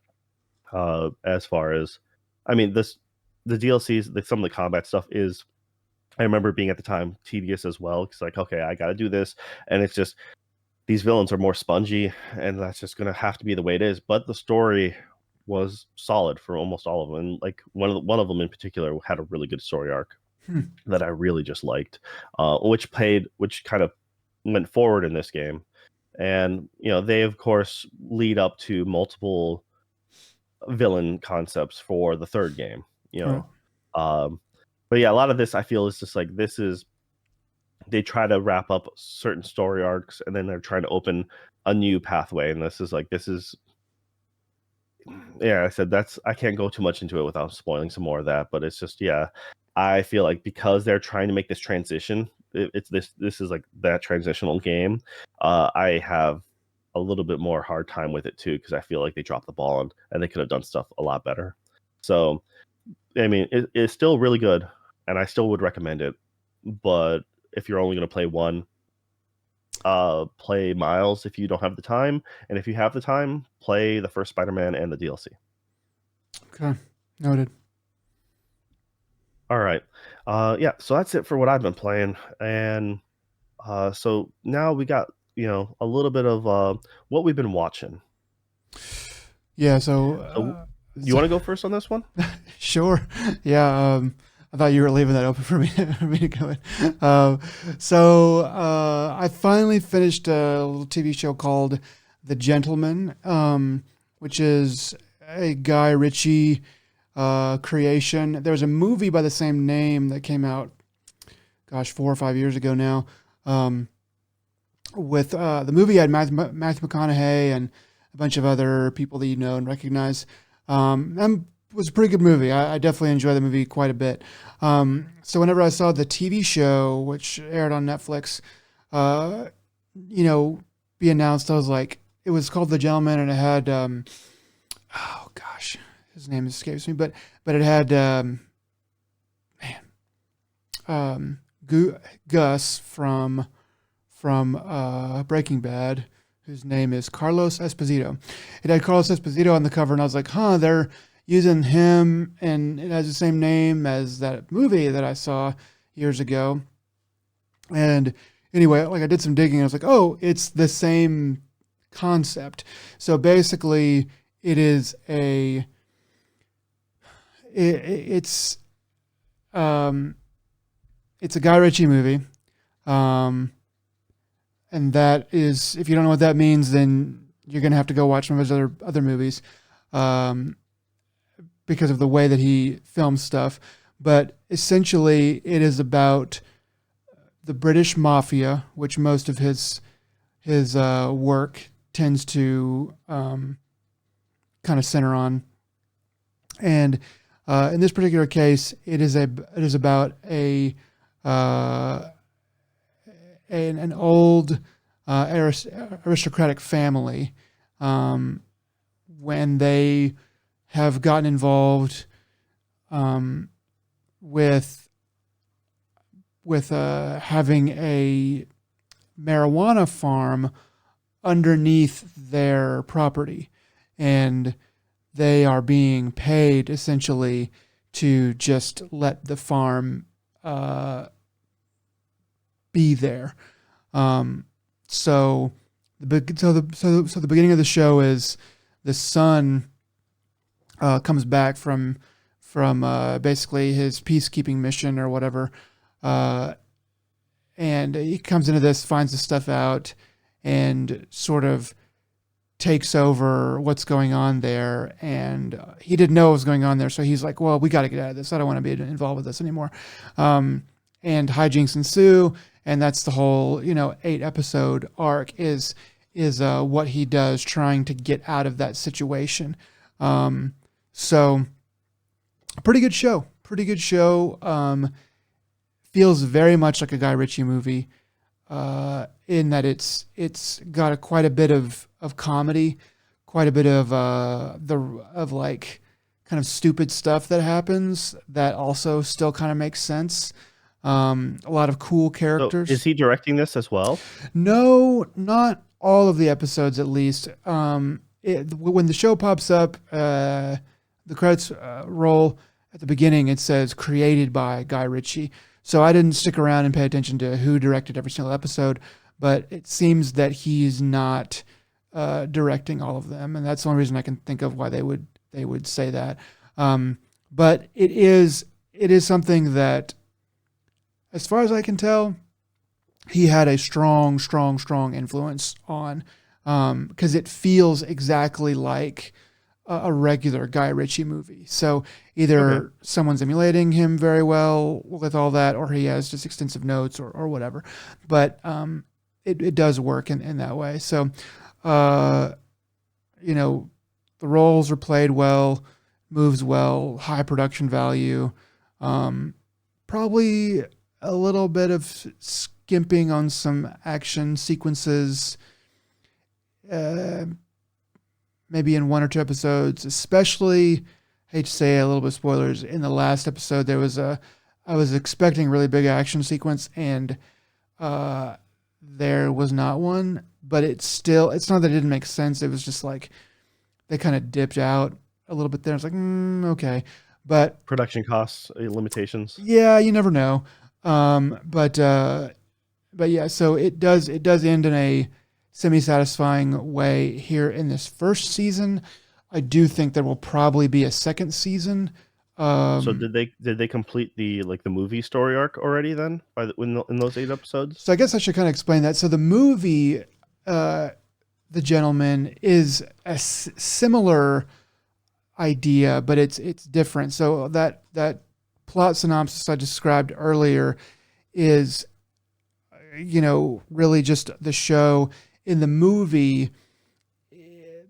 As far as, I mean, the DLCs, some of the combat stuff is, I remember being at the time tedious as well. Because like, okay, I got to do this, and it's just these villains are more spongy, and that's just gonna have to be the way it is. But the story was solid for almost all of them, and like one of them in particular had a really good story arc
hmm.
that I really just liked, which kind of went forward in this game. And they of course lead up to multiple villain concepts for the third game. You
Right.
know, um, but yeah, a lot of this I feel is just like this is they try to wrap up certain story arcs, and then they're trying to open a new pathway, and this is yeah, I said that's I can't go too much into it without spoiling some more of that, but it's just yeah, I feel like because they're trying to make this transition, it's this is like that transitional game. I have a little bit more hard time with it too because I feel like they dropped the ball and they could have done stuff a lot better. So I mean, it's still really good, and I still would recommend it. But if you're only going to play one, play Miles if you don't have the time, and if you have the time, play the first Spider-Man and the DLC.
Okay. Noted.
All right. Yeah, so that's it for what I've been playing. And so now we got, a little bit of what we've been watching.
Yeah. So,
So you
so
want to go first on this one?
sure. Yeah. I thought you were leaving that open for me, for me to go in. So I finally finished a little TV show called The Gentleman, which is a Guy Ritchie creation. There was a movie by the same name that came out, gosh, 4 or 5 years ago now. Um, with the movie had Matthew McConaughey and a bunch of other people that you know and recognize. And it was a pretty good movie. I definitely enjoyed the movie quite a bit. So whenever I saw the TV show, which aired on Netflix, uh, you know, be announced, I was like, it was called The Gentleman, and it had, oh gosh, his name escapes me, but it had um, Gus from Breaking Bad, whose name is Carlos Esposito. It had Carlos Esposito on the cover, and I was like, huh, they're using him, and it has the same name as that movie that I saw years ago. And anyway, like I did some digging, I was like, oh, it's the same concept. So basically, it is it's um, it's a Guy Ritchie movie. Um, and that is, if you don't know what that means, then you're gonna have to go watch some of his other movies. Um, because of the way that he films stuff. But essentially, it is about the British Mafia, which most of his work tends to kind of center on. And in this particular case, it is about an old aristocratic family when they have gotten involved with having a marijuana farm underneath their property, and they are being paid essentially to just let the farm be there. So the beginning of the show is the son comes back from basically his peacekeeping mission or whatever, and he comes into this, finds the stuff out, and sort of takes over what's going on there. And he didn't know what was going on there, so he's like, well, we got to get out of this. I don't want to be involved with this anymore. And hijinks ensue, and that's the whole 8-episode arc is what he does trying to get out of that situation. So pretty good show. Feels very much like a Guy Ritchie movie, in that it's got quite a bit of comedy, quite a bit of like kind of stupid stuff that happens that also still kind of makes sense. A lot of cool characters.
So is he directing this as well?
No, not all of the episodes, at least. When the show pops up, the credits roll at the beginning, it says created by Guy Ritchie. So I didn't stick around and pay attention to who directed every single episode, but it seems that he's not directing all of them, and that's the only reason I can think of why they would say that. But it is something that, as far as I can tell, he had a strong influence on, because it feels exactly like a regular Guy Ritchie movie. So either someone's emulating him very well with all that, or he has just extensive notes or whatever. But it does work in that way. So, the roles are played well, moves well, high production value, probably a little bit of skimping on some action sequences, maybe in 1 or 2 episodes, especially, hate to say a little bit of spoilers, in the last episode I was expecting a really big action sequence, and there was not one, but it's not that it didn't make sense. It was just like they kind of dipped out a little bit there. It's like, okay. But
production costs, limitations.
Yeah, you never know. But yeah, so it does end in a semi-satisfying way here in this first season. I do think there will probably be a second season.
So did they complete the movie story arc already then in those 8 episodes?
So I guess I should kind of explain that. So the movie, The Gentleman, is a similar idea, but it's different. So that plot synopsis I described earlier is, really just the show. In the movie,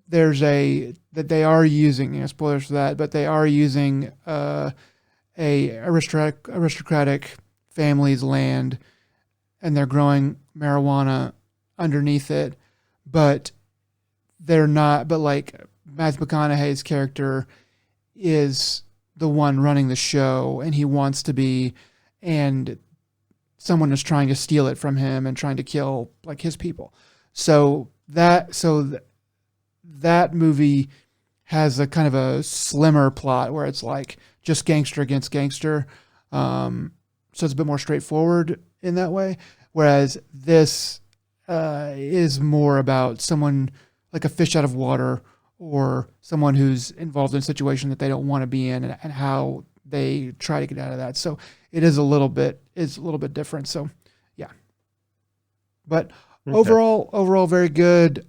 there's that they are using, spoilers for that, but they are using a aristocratic family's land, and they're growing marijuana underneath it, but they're not. But like Matthew McConaughey's character is the one running the show, and he wants to be, and someone is trying to steal it from him and trying to kill like his people. So that movie has a kind of a slimmer plot where it's like just gangster against gangster. So it's a bit more straightforward in that way. Whereas this is more about someone like a fish out of water, or someone who's involved in a situation that they don't want to be in, and how they try to get out of that. So it is a little bit different. So yeah, but overall very good.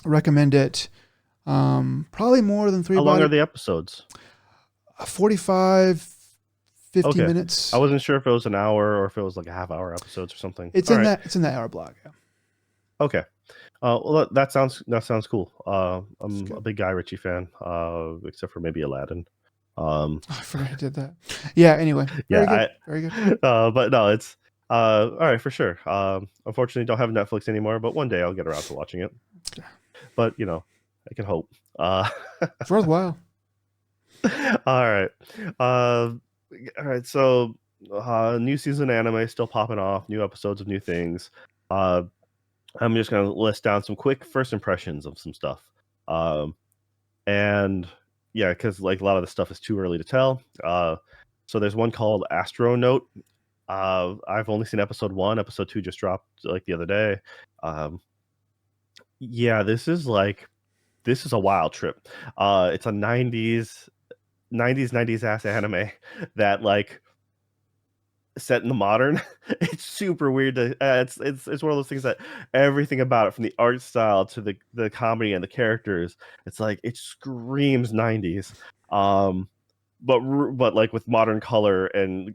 Recommend it. Probably more than three
How long
body.
are the episodes?
45, 50
Okay. I
minutes.
wasn't sure if it was an hour or if it was like a half hour episodes or something.
It's
All
in
right.
that. It's in that hour block. Yeah,
Okay. Well, that sounds cool.
it's
I'm a
good.
big Guy Ritchie fan, except for maybe Aladdin. Um,
I forgot I did that. Yeah. Anyway,
yeah,
very good. Very good.
but no, it's all right for sure. Unfortunately, don't have Netflix anymore, but one day I'll get around to watching it. But I can hope. Uh,
It's worthwhile.
all right, uh, all right. So, new season anime still popping off, new episodes of new things. Uh, I'm just gonna list down some quick first impressions of some stuff. Um, and yeah, because like a lot of the stuff is too early to tell. So there's one called Astro Note. I've only seen episode one. Episode two just dropped like the other day. Um, yeah, this is a wild trip. It's a '90s ass anime that like set in the modern. It's super weird to. It's one of those things that everything about it, from the art style to the comedy and the characters, it's like it screams '90s. Um, but like with modern color and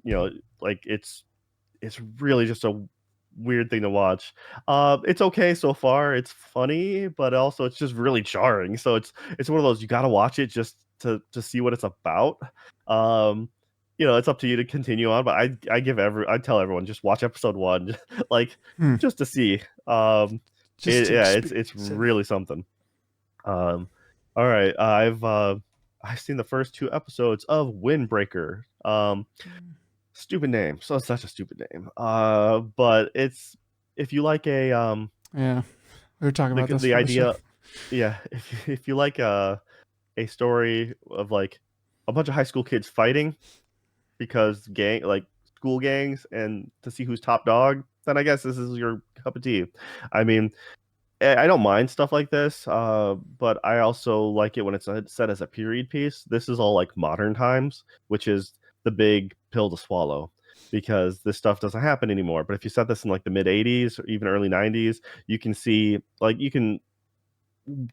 like it's really just a weird thing to watch. It's okay so far. It's funny, but also it's just really jarring. So it's one of those, you got to watch it just to see what it's about. Um, it's up to you to continue on, but I tell everyone, just watch episode one, like
Hmm.
just to see.
Just to
Yeah, it's
experience it.
really something. Um, all right, I've seen the first two episodes of Windbreaker. Stupid name. So it's such a stupid name. But it's, if you like
Yeah, we were talking about this
the
for a
idea,
second.
yeah, if you like a story of like a bunch of high school kids fighting because school gangs, and to see who's top dog, then I guess this is your cup of tea. I mean, I don't mind stuff like this, but I also like it when it's set as a period piece. This is all like modern times, which is the big pill to swallow, because this stuff doesn't happen anymore. But if you set this in like the mid '80s or even early '90s, you can see, like, you can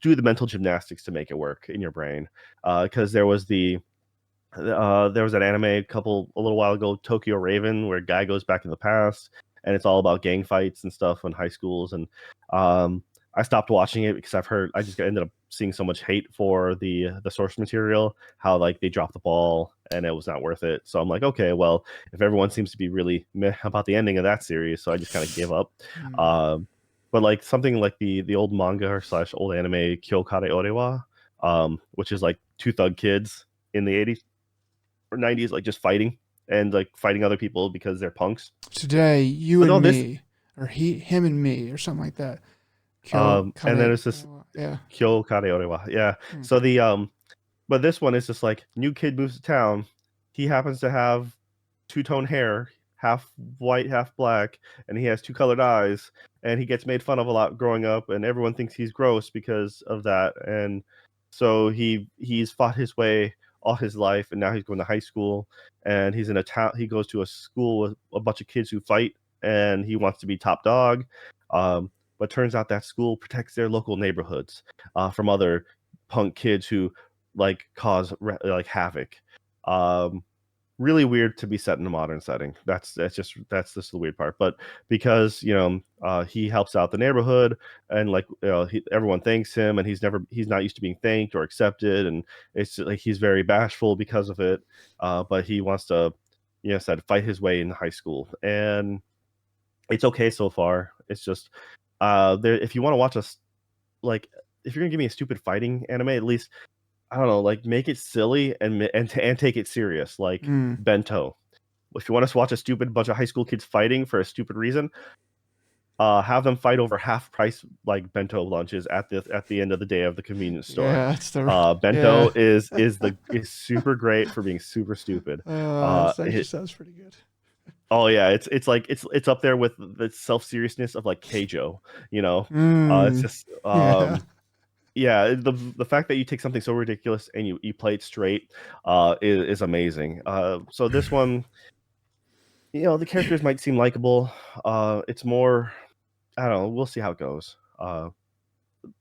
do the mental gymnastics to make it work in your brain. Because there was an anime a little while ago, Tokyo Raven, where a guy goes back in the past, and it's all about gang fights and stuff in high schools. And um, I stopped watching it because I just ended up seeing so much hate for the source material, how like they dropped the ball and it was not worth it. So I'm like, okay, well, if everyone seems to be really meh about the ending of that series, so I just kind of gave up.
Hmm.
Um, but like something like the old manga or slash old anime Kyokare Orewa, which is like two thug kids in the '80s or '90s, like just fighting and like fighting other people because they're punks.
Today, you
But no,
and
this
me, or him and me, or something like that. Kyo
and then
Kare.
it's this
Yeah.
Kyo Kare Orewa. Yeah.
Hmm.
So but this one is just like, new kid moves to town. He happens to have two-tone hair, half white, half black, and he has two colored eyes, and he gets made fun of a lot growing up, and everyone thinks he's gross because of that. And so he's fought his way all his life, and now he's going to high school, and he's in a town. He goes to a school with a bunch of kids who fight, and he wants to be top dog. But turns out that school protects their local neighborhoods from other punk kids who like cause like havoc. Um, Really weird to be set in a modern setting. That's just the weird part. But because he helps out the neighborhood, and like everyone thanks him, and he's not used to being thanked or accepted, and it's like he's very bashful because of it. But he wants to, said, fight his way in high school, and it's okay so far. It's just there, if you want to watch like, if you're gonna give me a stupid fighting anime, at least, I don't know, like, make it silly and take it serious, like
Hmm.
Bento. If you want us to watch a stupid bunch of high school kids fighting for a stupid reason, have them fight over half price like bento lunches at the end of the day of the convenience store.
Yeah. That's the.
Bento
Yeah.
is super great for being super stupid.
That actually
It,
sounds pretty good.
oh yeah, it's like it's up there with the self seriousness of like Keijo. It's
Hmm.
just
Yeah.
yeah, the fact that you take something so ridiculous and you play it straight is amazing. So this one, the characters might seem likable. It's more, I don't know, we'll see how it goes.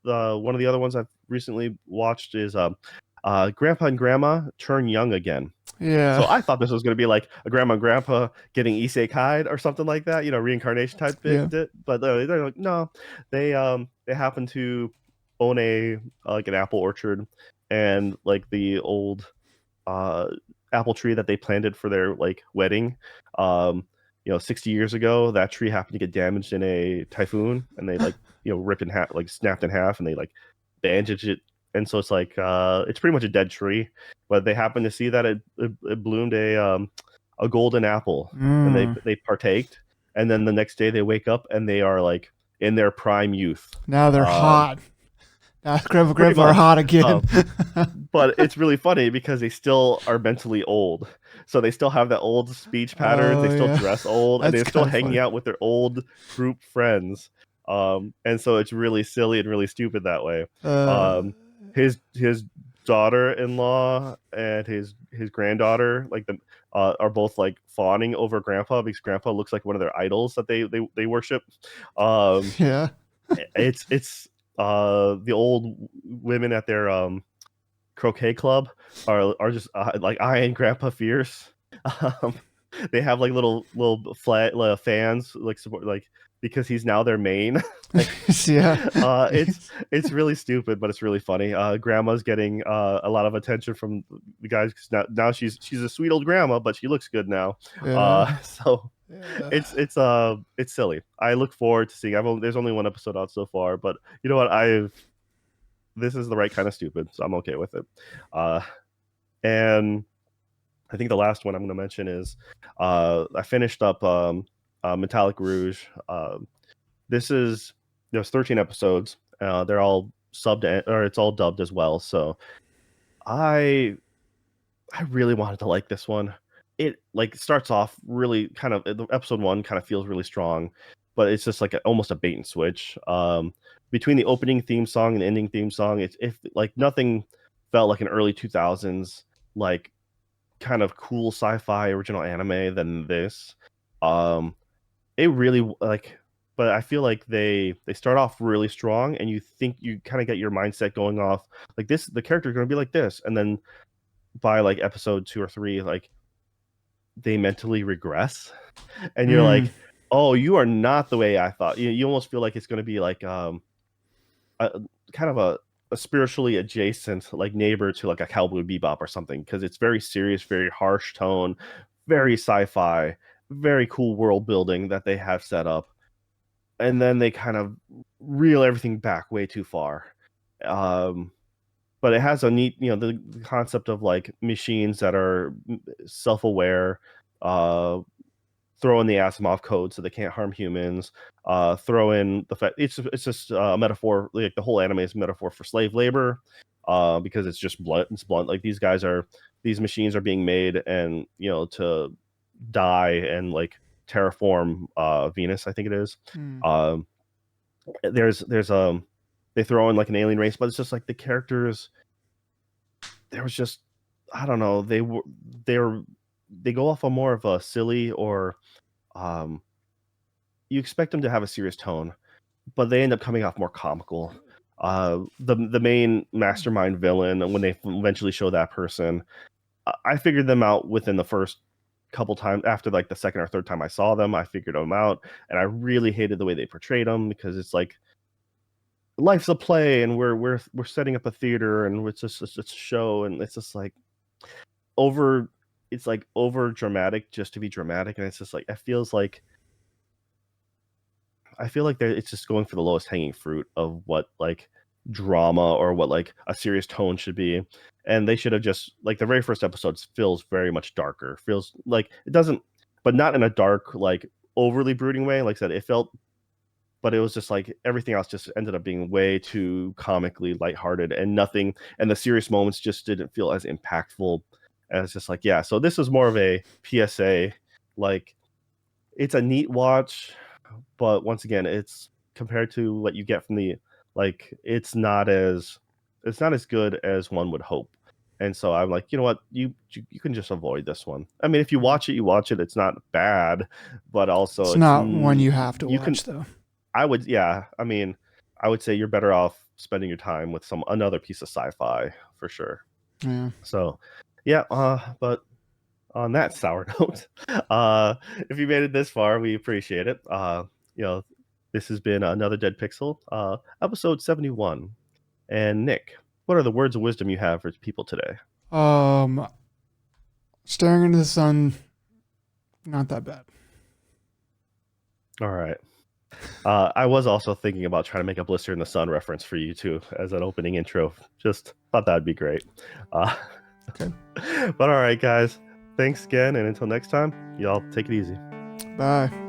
one of the other ones I've recently watched is Grandpa and Grandma Turn Young Again.
Yeah.
So I thought this was going to be like a grandma and grandpa getting isekai'd or something like that, reincarnation type
Yeah.
bit. But they're like, no, they happen to own a like an apple orchard, and like the old uh apple tree that they planted for their like wedding. 60 years ago, that tree happened to get damaged in a typhoon, and they like ripped in half, like snapped in half, and they like bandaged it. And so it's like it's pretty much a dead tree, but they happen to see that it bloomed a golden apple, and
Mm.
they partaked, and then the next day they wake up and they are like in their prime youth.
Now they're
um
hot. Now Grandpa
Pretty
Grandpa are
much.
hot again.
But it's really funny because they still are mentally old. So they still have that old speech patterns. They
Oh
still
yeah,
dress old, and
that's
they're still
kind of
hanging
funny.
out with their old group friends. And so it's really silly and really stupid that way.
Uh,
His daughter-in-law and his granddaughter are both like fawning over Grandpa because Grandpa looks like one of their idols that they worship. Um,
yeah.
it's the old women at their croquet club are just like eyeing Grandpa fierce. Um, they have like little flat fans like support like because he's now their main. Like
Yeah.
it's really stupid, but it's really funny. Grandma's getting a lot of attention from the guys 'cause now she's a sweet old grandma, but she looks good now.
Yeah.
So
Yeah.
it's silly. I look forward to seeing. There's only one episode out so far, but you know what? I've This is the right kind of stupid, so I'm okay with it. Uh, and I think the last one I'm going to mention is I finished up Metallic Rouge. This is There's 13 episodes. They're all subbed or it's all dubbed as well. So I I really wanted to like this one. It like starts off really kind of episode one kind of feels really strong, but it's just like almost a bait and switch. Between the opening theme song and the ending theme song, it's if like nothing felt like an early 2000s like kind of cool sci-fi original anime than this. Um, it really like, but I feel like they start off really strong, and you think you kind of get your mindset going off like this. The character is going to be like this, and then by like episode two or three, like they mentally regress, and you're
Mm.
like, oh, you are not the way I thought. You almost feel like it's going to be like a kind of a spiritually adjacent like neighbor to like a Cowboy Bebop or something because it's very serious, very harsh tone, very sci-fi, very cool world building that they have set up, and then they kind of reel everything back way too far. Um, but it has a neat, the concept of like machines that are self-aware, uh, throw in the Asimov code so they can't harm humans. Throw in the fact it's just a metaphor. Like the whole anime is a metaphor for slave labor, because it's just blunt. It's blunt. Like these machines are being made, and to die and like terraform Venus. I think it is.
Mm.
Um, there's they throw in like an alien race, but it's just like the characters. There was just I don't know. They they go off on more of a silly or um you expect them to have a serious tone, but they end up coming off more comical. The main mastermind villain, when they eventually show that person, I figured them out within the first couple times. After like the second or third time I saw them, I figured them out, and I really hated the way they portrayed them because it's like life's a play, and we're setting up a theater, and it's a show, and it's just like over. It's like over dramatic just to be dramatic, and it's just like it feels like I feel like it's just going for the lowest hanging fruit of what like drama or what like a serious tone should be. And they should have just like the very first episode feels very much darker. Feels like it doesn't, but not in a dark, like overly brooding way. Like I said, it felt, but it was just like everything else just ended up being way too comically lighthearted and nothing. And the serious moments just didn't feel as impactful as just like, yeah. So this is more of a PSA. Like it's a neat watch, but once again, it's compared to what you get from the like, it's not as good as one would hope. And so I'm like, you know what, you can just avoid this one. I mean, if you
Mm.
watch it, you watch it. It's not bad, but also
It's not one you have to
you can.
watch though.
I would, yeah. I mean, I would say you're better off spending your time with another piece of sci-fi for sure.
Yeah.
So, yeah. But on that sour note, if you made it this far, we appreciate it. You know, this has been another Dead Pixel, episode 71. And Nick, what are the words of wisdom you have for people today?
Staring into the sun, not that bad.
All right. I was also thinking about trying to make a Blister in the Sun reference for you too as an opening intro. Just thought that'd be great.
Okay.
But all right, guys. Thanks again, and until next time, y'all take it easy.
Bye.